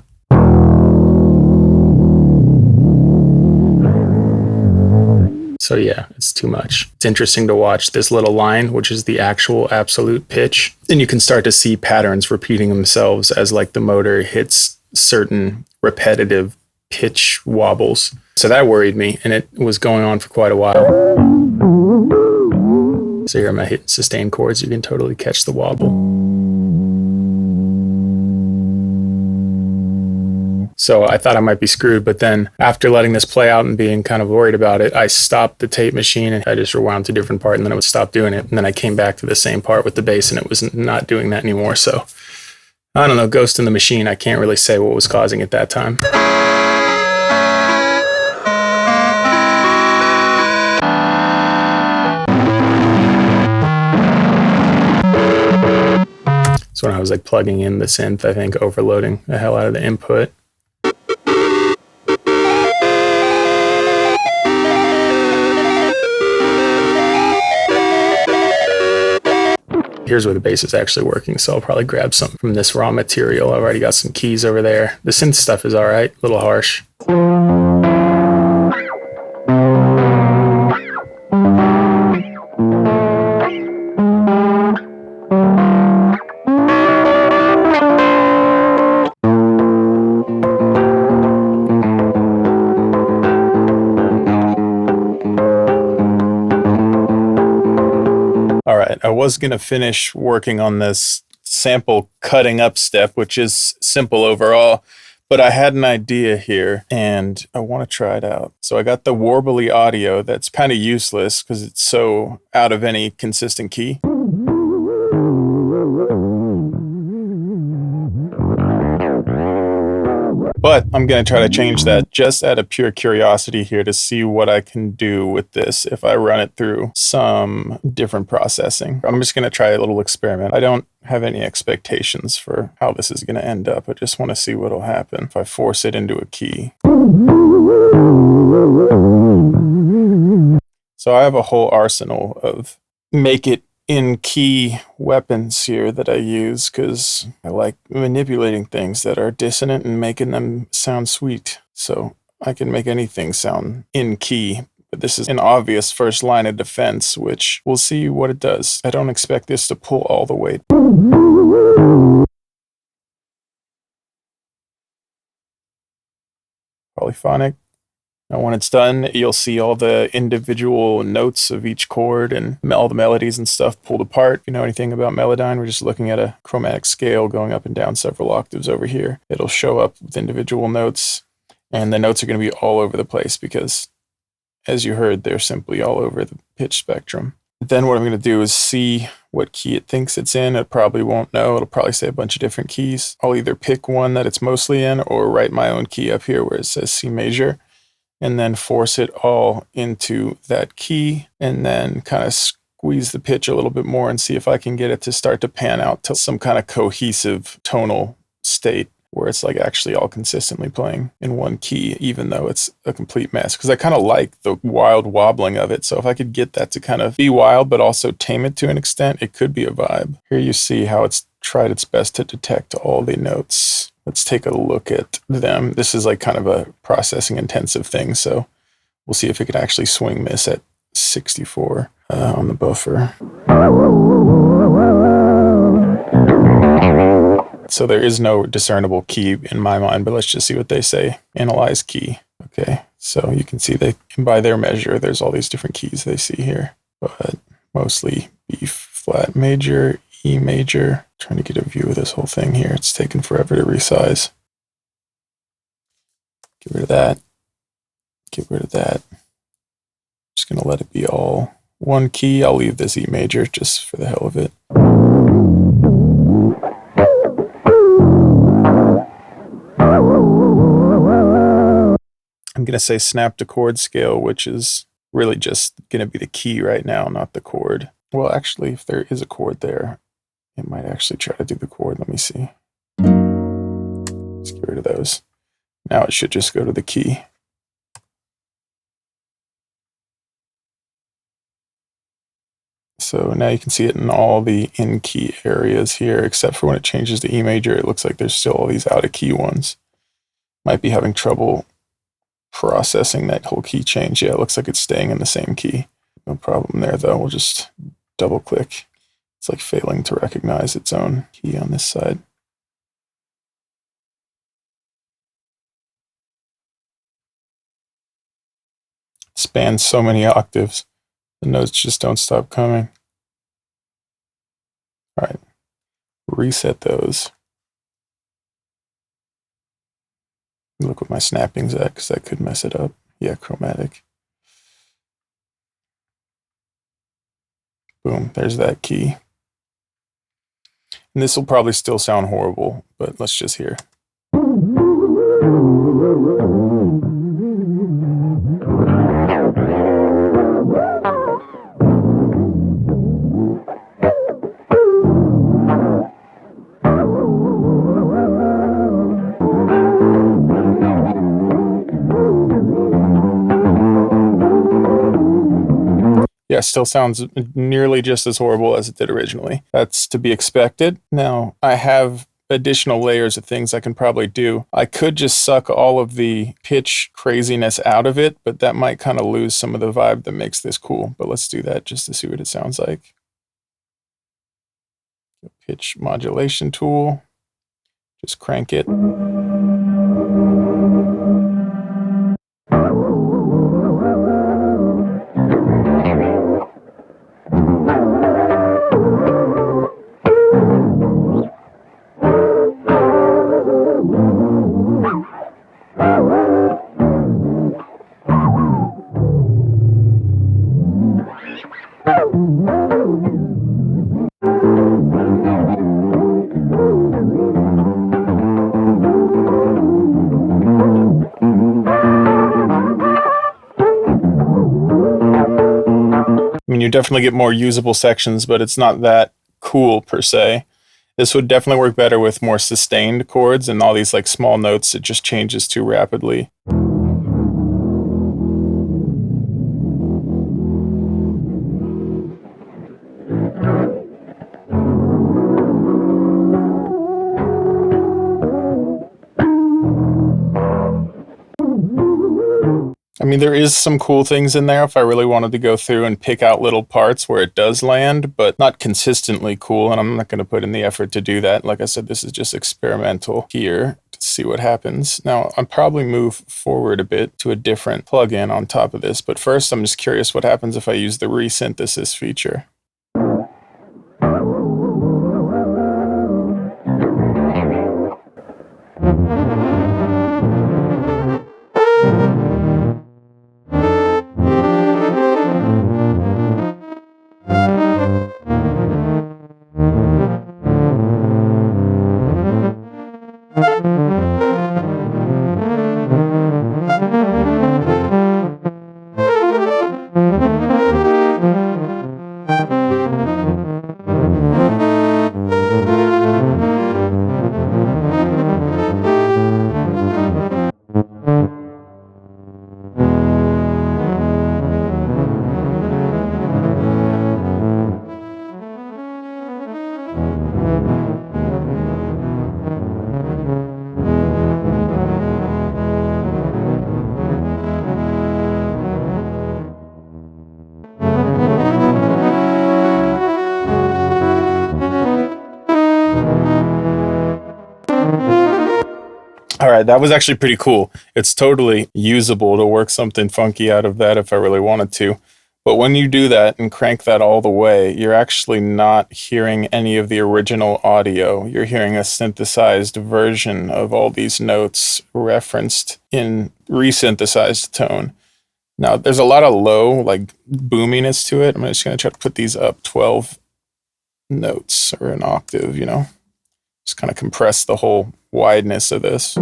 So yeah, it's too much. It's interesting to watch this little line, which is the actual absolute pitch. And you can start to see patterns repeating themselves as like the motor hits certain repetitive pitch wobbles. So that worried me, and it was going on for quite a while. So here I'm hitting sustained chords. You can totally catch the wobble. So I thought I might be screwed, but then after letting this play out and being kind of worried about it, I stopped the tape machine and I just rewound to a different part and then I would stop doing it. And then I came back to the same part with the bass and it was not doing that anymore. So I don't know, ghost in the machine. I can't really say what was causing it that time. So when I was like plugging in the synth, I think overloading the hell out of the input. Here's where the bass is actually working, so I'll probably grab some from this raw material. I've already got some keys over there. The synth stuff is all right, a little harsh. I was going to finish working on this sample cutting up step, which is simple overall, but I had an idea here and I want to try it out. So I got the warbly audio that's kind of useless because it's so out of any consistent key. But I'm going to try to change that just out of pure curiosity here to see what I can do with this if I run it through some different processing. I'm just going to try a little experiment. I don't have any expectations for how this is going to end up. I just want to see what will happen if I force it into a key. So I have a whole arsenal of make it in key weapons here that I use because I like manipulating things that are dissonant and making them sound sweet. So I can make anything sound in key, but this is an obvious first line of defense, which we'll see what it does. I don't expect this to pull all the way. Polyphonic. Now when it's done, you'll see all the individual notes of each chord and all the melodies and stuff pulled apart. If you know anything about Melodyne, we're just looking at a chromatic scale going up and down several octaves over here. It'll show up with individual notes, and the notes are going to be all over the place because, as you heard, they're simply all over the pitch spectrum. Then what I'm going to do is see what key it thinks it's in. It probably won't know. It'll probably say a bunch of different keys. I'll either pick one that it's mostly in or write my own key up here where it says C major, and then force it all into that key, and then kind of squeeze the pitch a little bit more and see if I can get it to start to pan out to some kind of cohesive tonal state where it's like actually all consistently playing in one key, even though it's a complete mess. Because I kind of like the wild wobbling of it. So if I could get that to kind of be wild, but also tame it to an extent, it could be a vibe. Here you see how it's tried its best to detect all the notes. Let's take a look at them. This is like kind of a processing intensive thing. So we'll see if it can actually swing this at 64 on the buffer. So there is no discernible key in my mind, but let's just see what they say. Analyze key. Okay, so you can see they, by their measure, there's all these different keys they see here, but mostly B flat major, E major. Trying to get a view of this whole thing here. It's taken forever to resize. Get rid of that. Get rid of that. Just gonna let it be all one key. I'll leave this E major just for the hell of it. I'm going to say snap to chord scale, which is really just going to be the key right now, not the chord. Well, actually, if there is a chord there, it might actually try to do the chord. Let me see. Let's get rid of those. Now it should just go to the key. So now you can see it in all the in-key areas here, except for when it changes to E major, it looks like there's still all these out-of-key ones. Might be having trouble processing that whole key change. Yeah, it looks like it's staying in the same key. No problem there, though. We'll just double click. It's like failing to recognize its own key on this side. It spans so many octaves. The notes just don't stop coming. All right, reset those. Look what my snapping's at, because that could mess it up. Yeah, chromatic. Boom, there's that key. And this will probably still sound horrible, but let's just hear. Yeah, still sounds nearly just as horrible as it did originally. That's to be expected. Now, I have additional layers of things I can probably do. I could just suck all of the pitch craziness out of it, but that might kind of lose some of the vibe that makes this cool. But let's do that just to see what it sounds like. Pitch modulation tool. Just crank it. I mean, you definitely get more usable sections, but it's not that cool per se. This would definitely work better with more sustained chords and all these like small notes. It just changes too rapidly. I mean, there is some cool things in there if I really wanted to go through and pick out little parts where it does land, but not consistently cool, and I'm not going to put in the effort to do that. Like I said, this is just experimental here to see what happens. Now, I'll probably move forward a bit to a different plugin on top of this, but first I'm just curious what happens if I use the resynthesis feature. right, that was actually pretty cool. It's totally usable to work something funky out of that if I really wanted to. But when you do that and crank that all the way, you're actually not hearing any of the original audio. You're hearing a synthesized version of all these notes referenced in resynthesized tone. Now, there's a lot of low, like, boominess to it. I'm just going to try to put these up 12 notes or an octave, you know? Just kind of compress the whole wideness of this.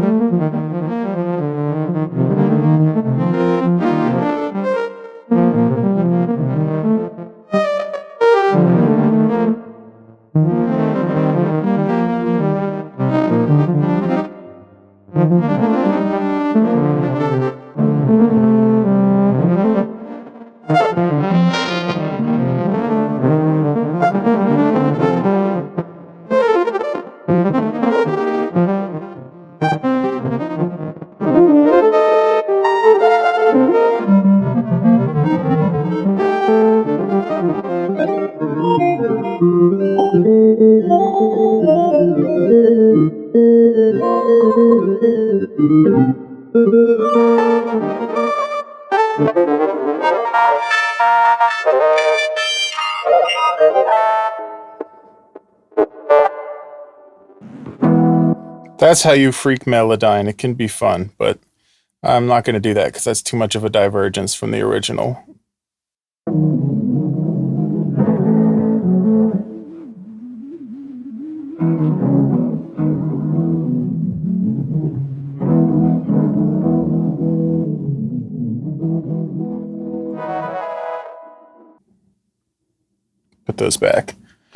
That's how you freak Melodyne. It can be fun, but I'm not going to do that because that's too much of a divergence from the original. Put those back.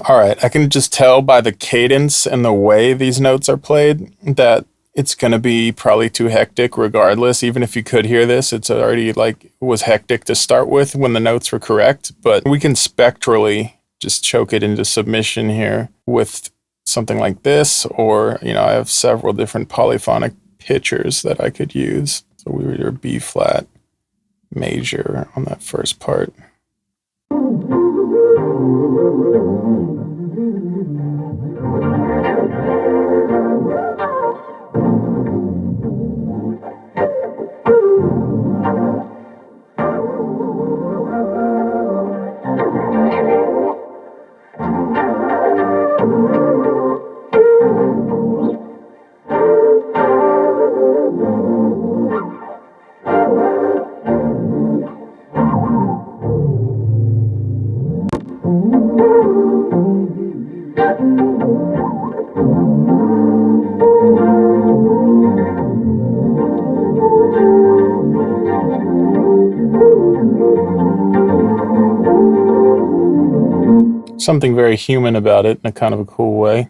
All right, I can just tell by the cadence and the way these notes are played that it's going to be probably too hectic regardless. Even if you could hear this, it's already like was hectic to start with when the notes were correct. But we can spectrally just choke it into submission here with something like this, or, you know, I have several different polyphonic pitchers that I could use. So we were B flat major on that first part. Something very human about it in a kind of a cool way.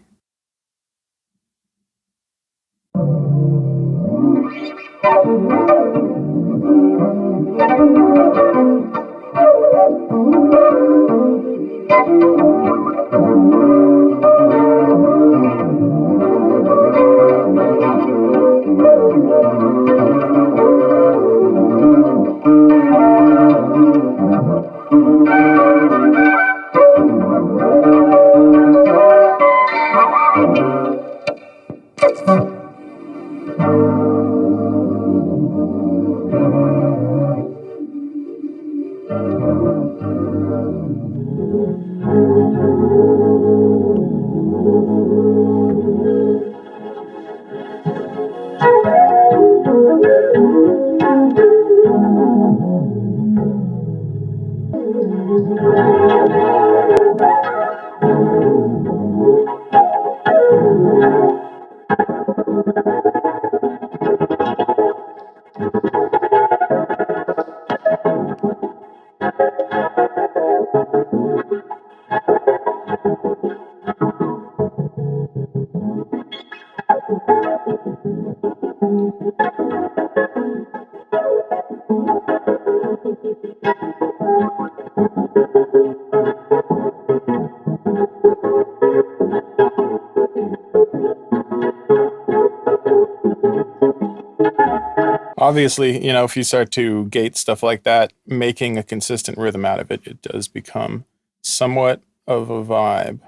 Obviously, you know, if you start to gate stuff like that, making a consistent rhythm out of it, it does become somewhat of a vibe.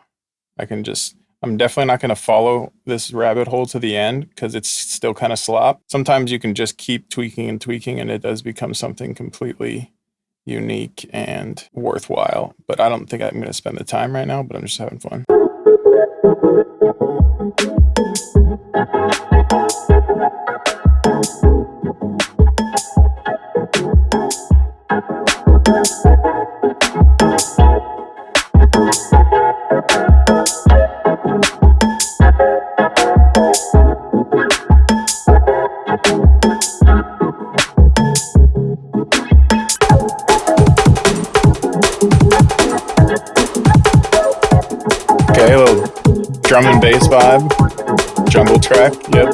I can just I'm definitely not going to follow this rabbit hole to the end because it's still kind of slop. Sometimes you can just keep tweaking and tweaking and it does become something completely unique and worthwhile. But I don't think I'm going to spend the time right now, but I'm just having fun. Okay, a little drum and bass vibe, jungle track, yep.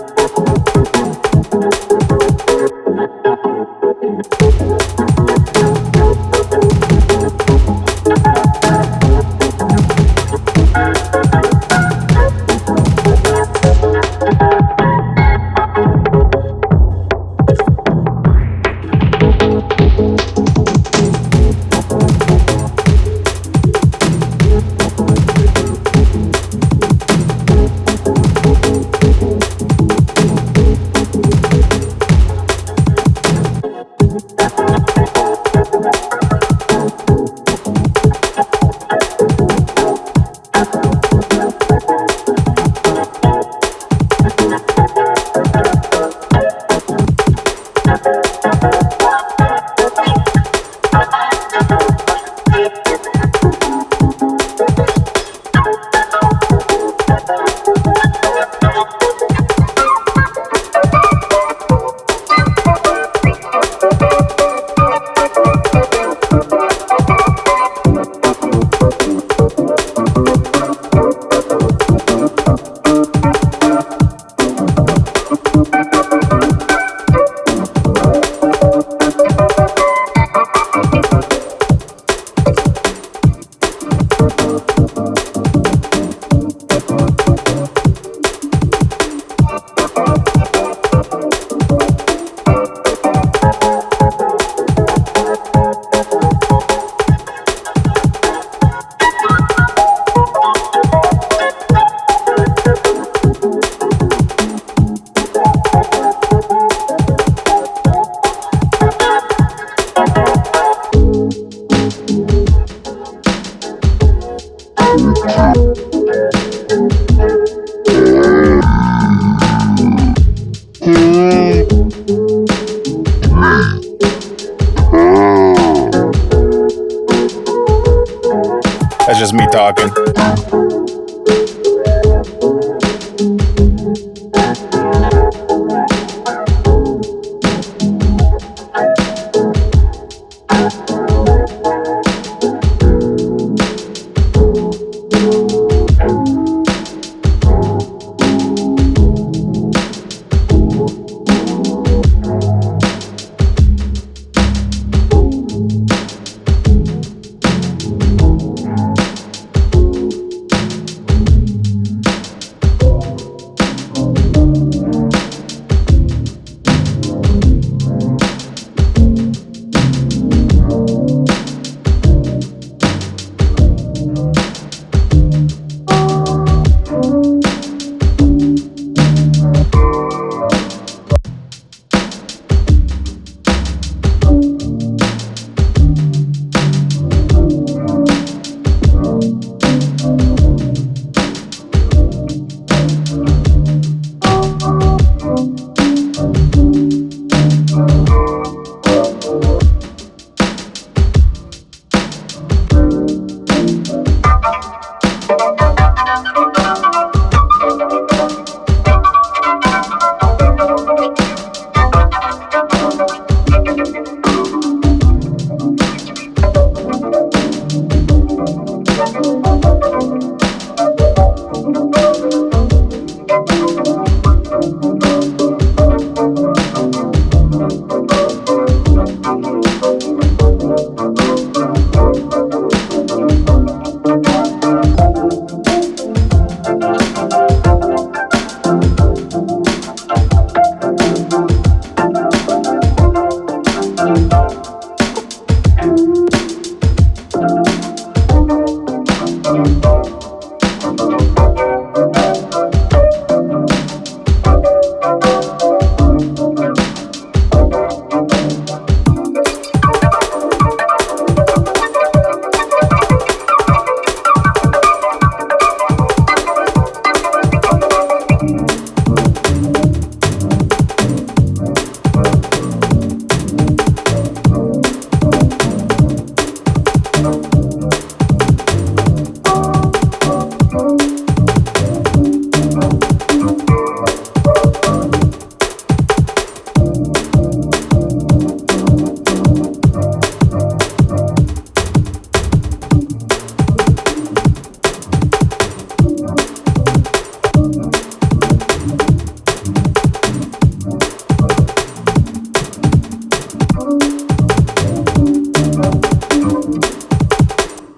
That's just me talking.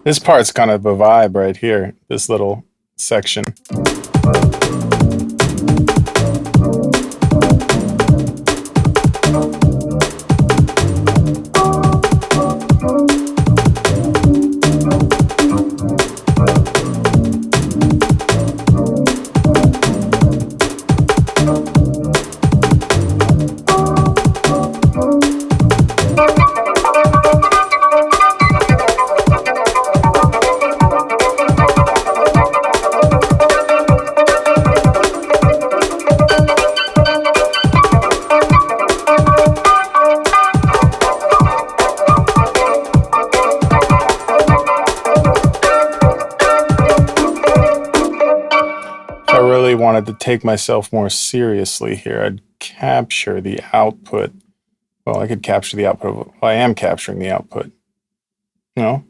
This part's kind of a vibe right here, this little section. Wanted to take myself more seriously here, I'd capture the output. Well, I could capture the output. Well, I am capturing the output. No?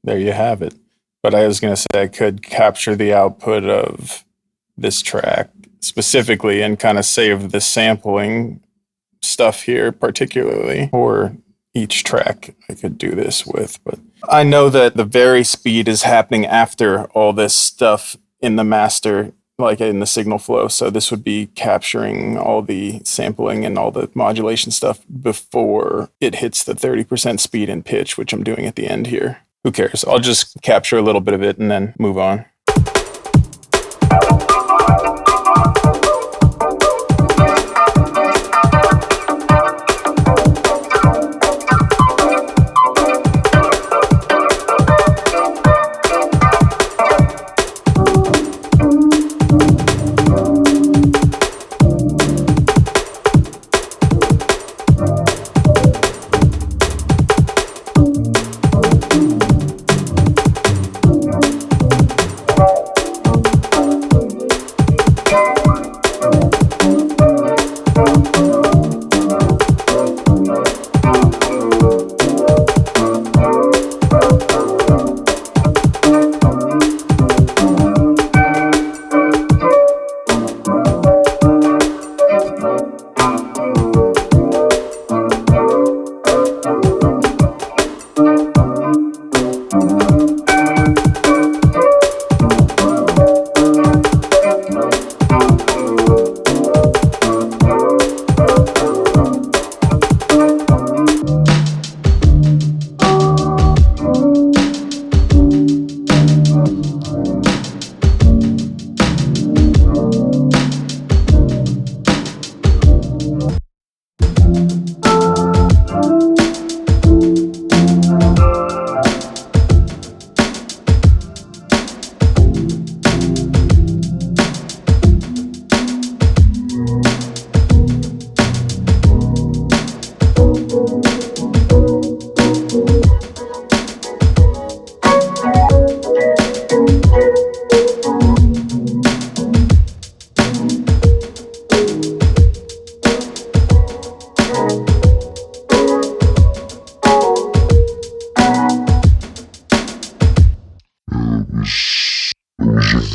There you have it. But I was going to say I could capture the output of this track specifically and kind of save the sampling stuff here particularly, or each track I could do this with. But I know that the vary speed is happening after all this stuff in the master, like in the signal flow. So this would be capturing all the sampling and all the modulation stuff before it hits the 30% speed and pitch, which I'm doing at the end here. Who cares? I'll just capture a little bit of it and then move on.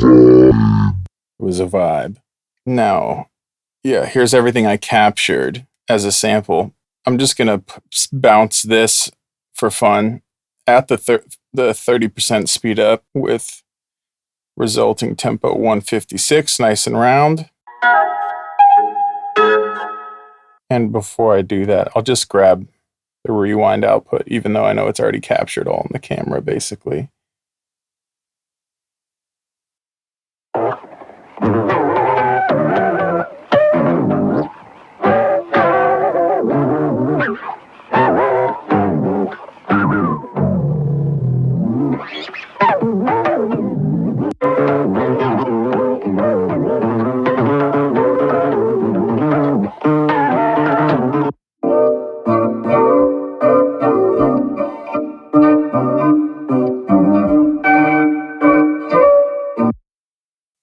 It was a vibe. Now, yeah, here's everything I captured as a sample. I'm just going to bounce this for fun at the 30% speed up with resulting tempo 156, nice and round. And before I do that, I'll just grab the rewind output, even though I know it's already captured all in the camera, basically.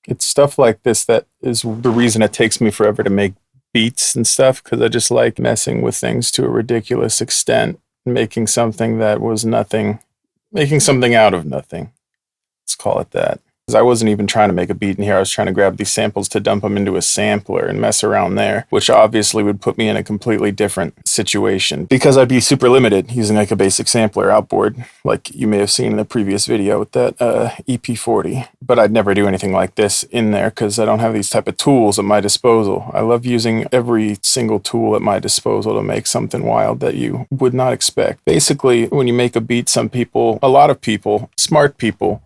It's stuff like this that is the reason it takes me forever to make beats and stuff, because I just like messing with things to a ridiculous extent, making something that was nothing, making something out of nothing. Let's call it that. Because I wasn't even trying to make a beat in here. I was trying to grab these samples to dump them into a sampler and mess around there, which obviously would put me in a completely different situation because I'd be super limited using like a basic sampler outboard, like you may have seen in the previous video with that EP40. But I'd never do anything like this in there because I don't have these type of tools at my disposal. I love using every single tool at my disposal to make something wild that you would not expect. Basically, when you make a beat, a lot of people, smart people,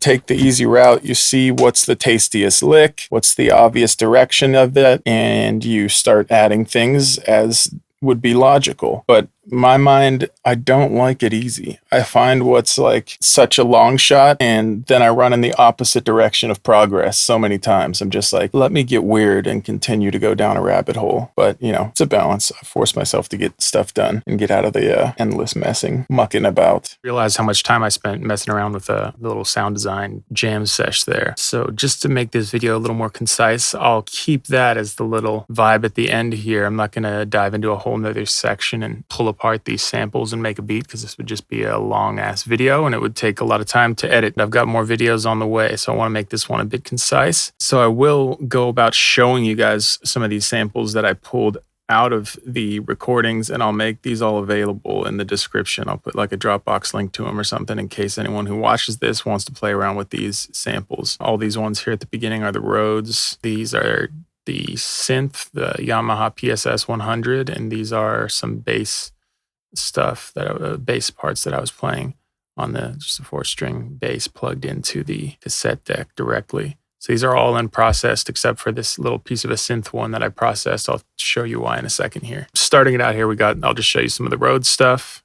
take the easy route. You see what's the tastiest lick, what's the obvious direction of that, and you start adding things as would be logical. But my mind, I don't like it easy. I find what's like such a long shot, and then I run in the opposite direction of progress so many times. I'm just like, let me get weird and continue to go down a rabbit hole. But, you know, it's a balance. I force myself to get stuff done and get out of the endless mucking about. Realize how much time I spent messing around with the little sound design jam sesh there. So just to make this video a little more concise, I'll keep that as the little vibe at the end here. I'm not going to dive into a whole nother section and pull apart these samples and make a beat because this would just be a long ass video and it would take a lot of time to edit. I've got more videos on the way, so I want to make this one a bit concise. So I will go about showing you guys some of these samples that I pulled out of the recordings, and I'll make these all available in the description. I'll put like a Dropbox link to them or something in case anyone who watches this wants to play around with these samples. All these ones here at the beginning are the Rhodes. These are the synth, the Yamaha PSS 100, and these are some bass stuff, bass parts that I was playing on just a 4-string bass plugged into the cassette deck directly. So these are all unprocessed except for this little piece of a synth one that I processed. I'll show you why in a second here. Starting it out here, I'll just show you some of the Rhodes stuff.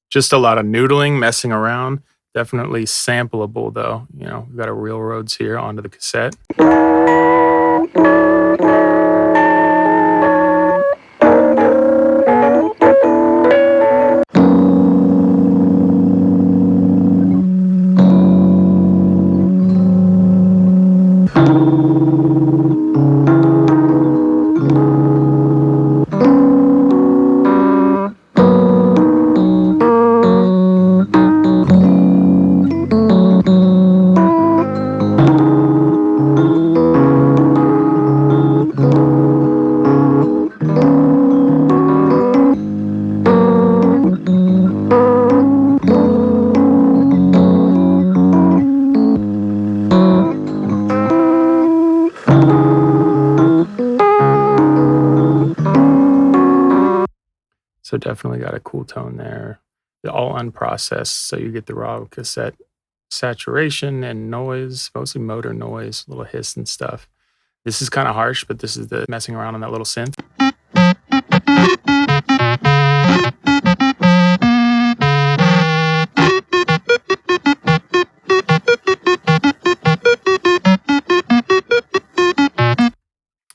Just a lot of noodling, messing around. Definitely sampleable though. You know, we've got a real Rhodes here onto the cassette. So definitely got a cool tone there. They're all unprocessed, so you get the raw cassette saturation and noise, mostly motor noise, a little hiss and stuff. This is kind of harsh, but this is the messing around on that little synth.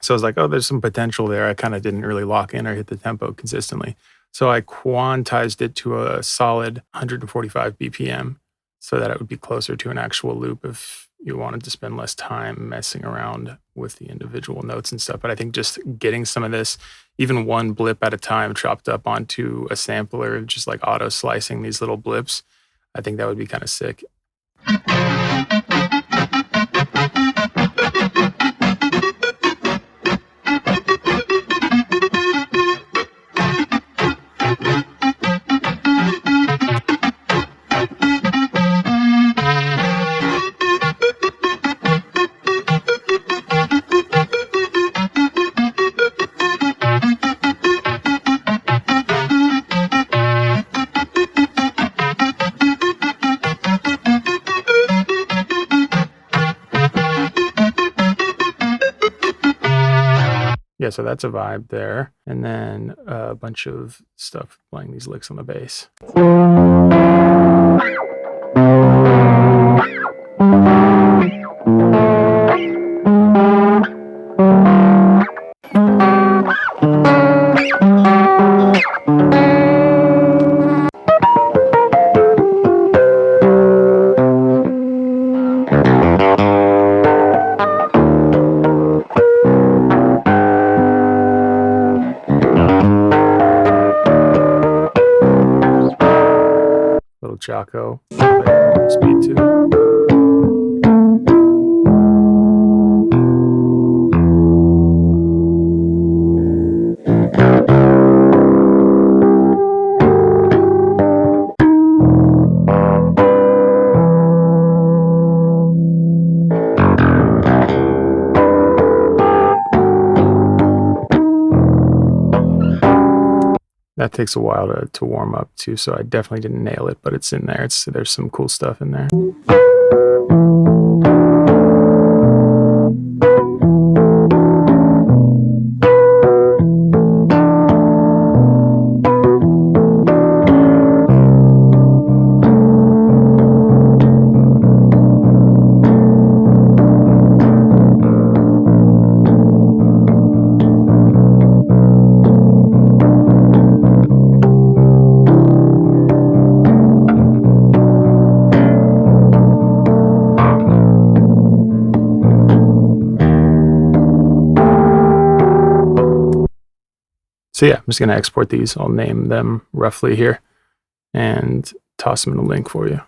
So I was like, oh, there's some potential there. I kind of didn't really lock in or hit the tempo consistently. So I quantized it to a solid 145 BPM so that it would be closer to an actual loop if you wanted to spend less time messing around with the individual notes and stuff. But I think just getting some of this, even one blip at a time, chopped up onto a sampler, just like auto slicing these little blips, I think that would be kind of sick. Yeah, so that's a vibe there. And then a bunch of stuff playing these licks on the bass. Jocko speed too. That takes a while to warm up too, so I definitely didn't nail it, but it's in there. There's some cool stuff in there. So yeah, I'm just going to export these. I'll name them roughly here and toss them in a link for you.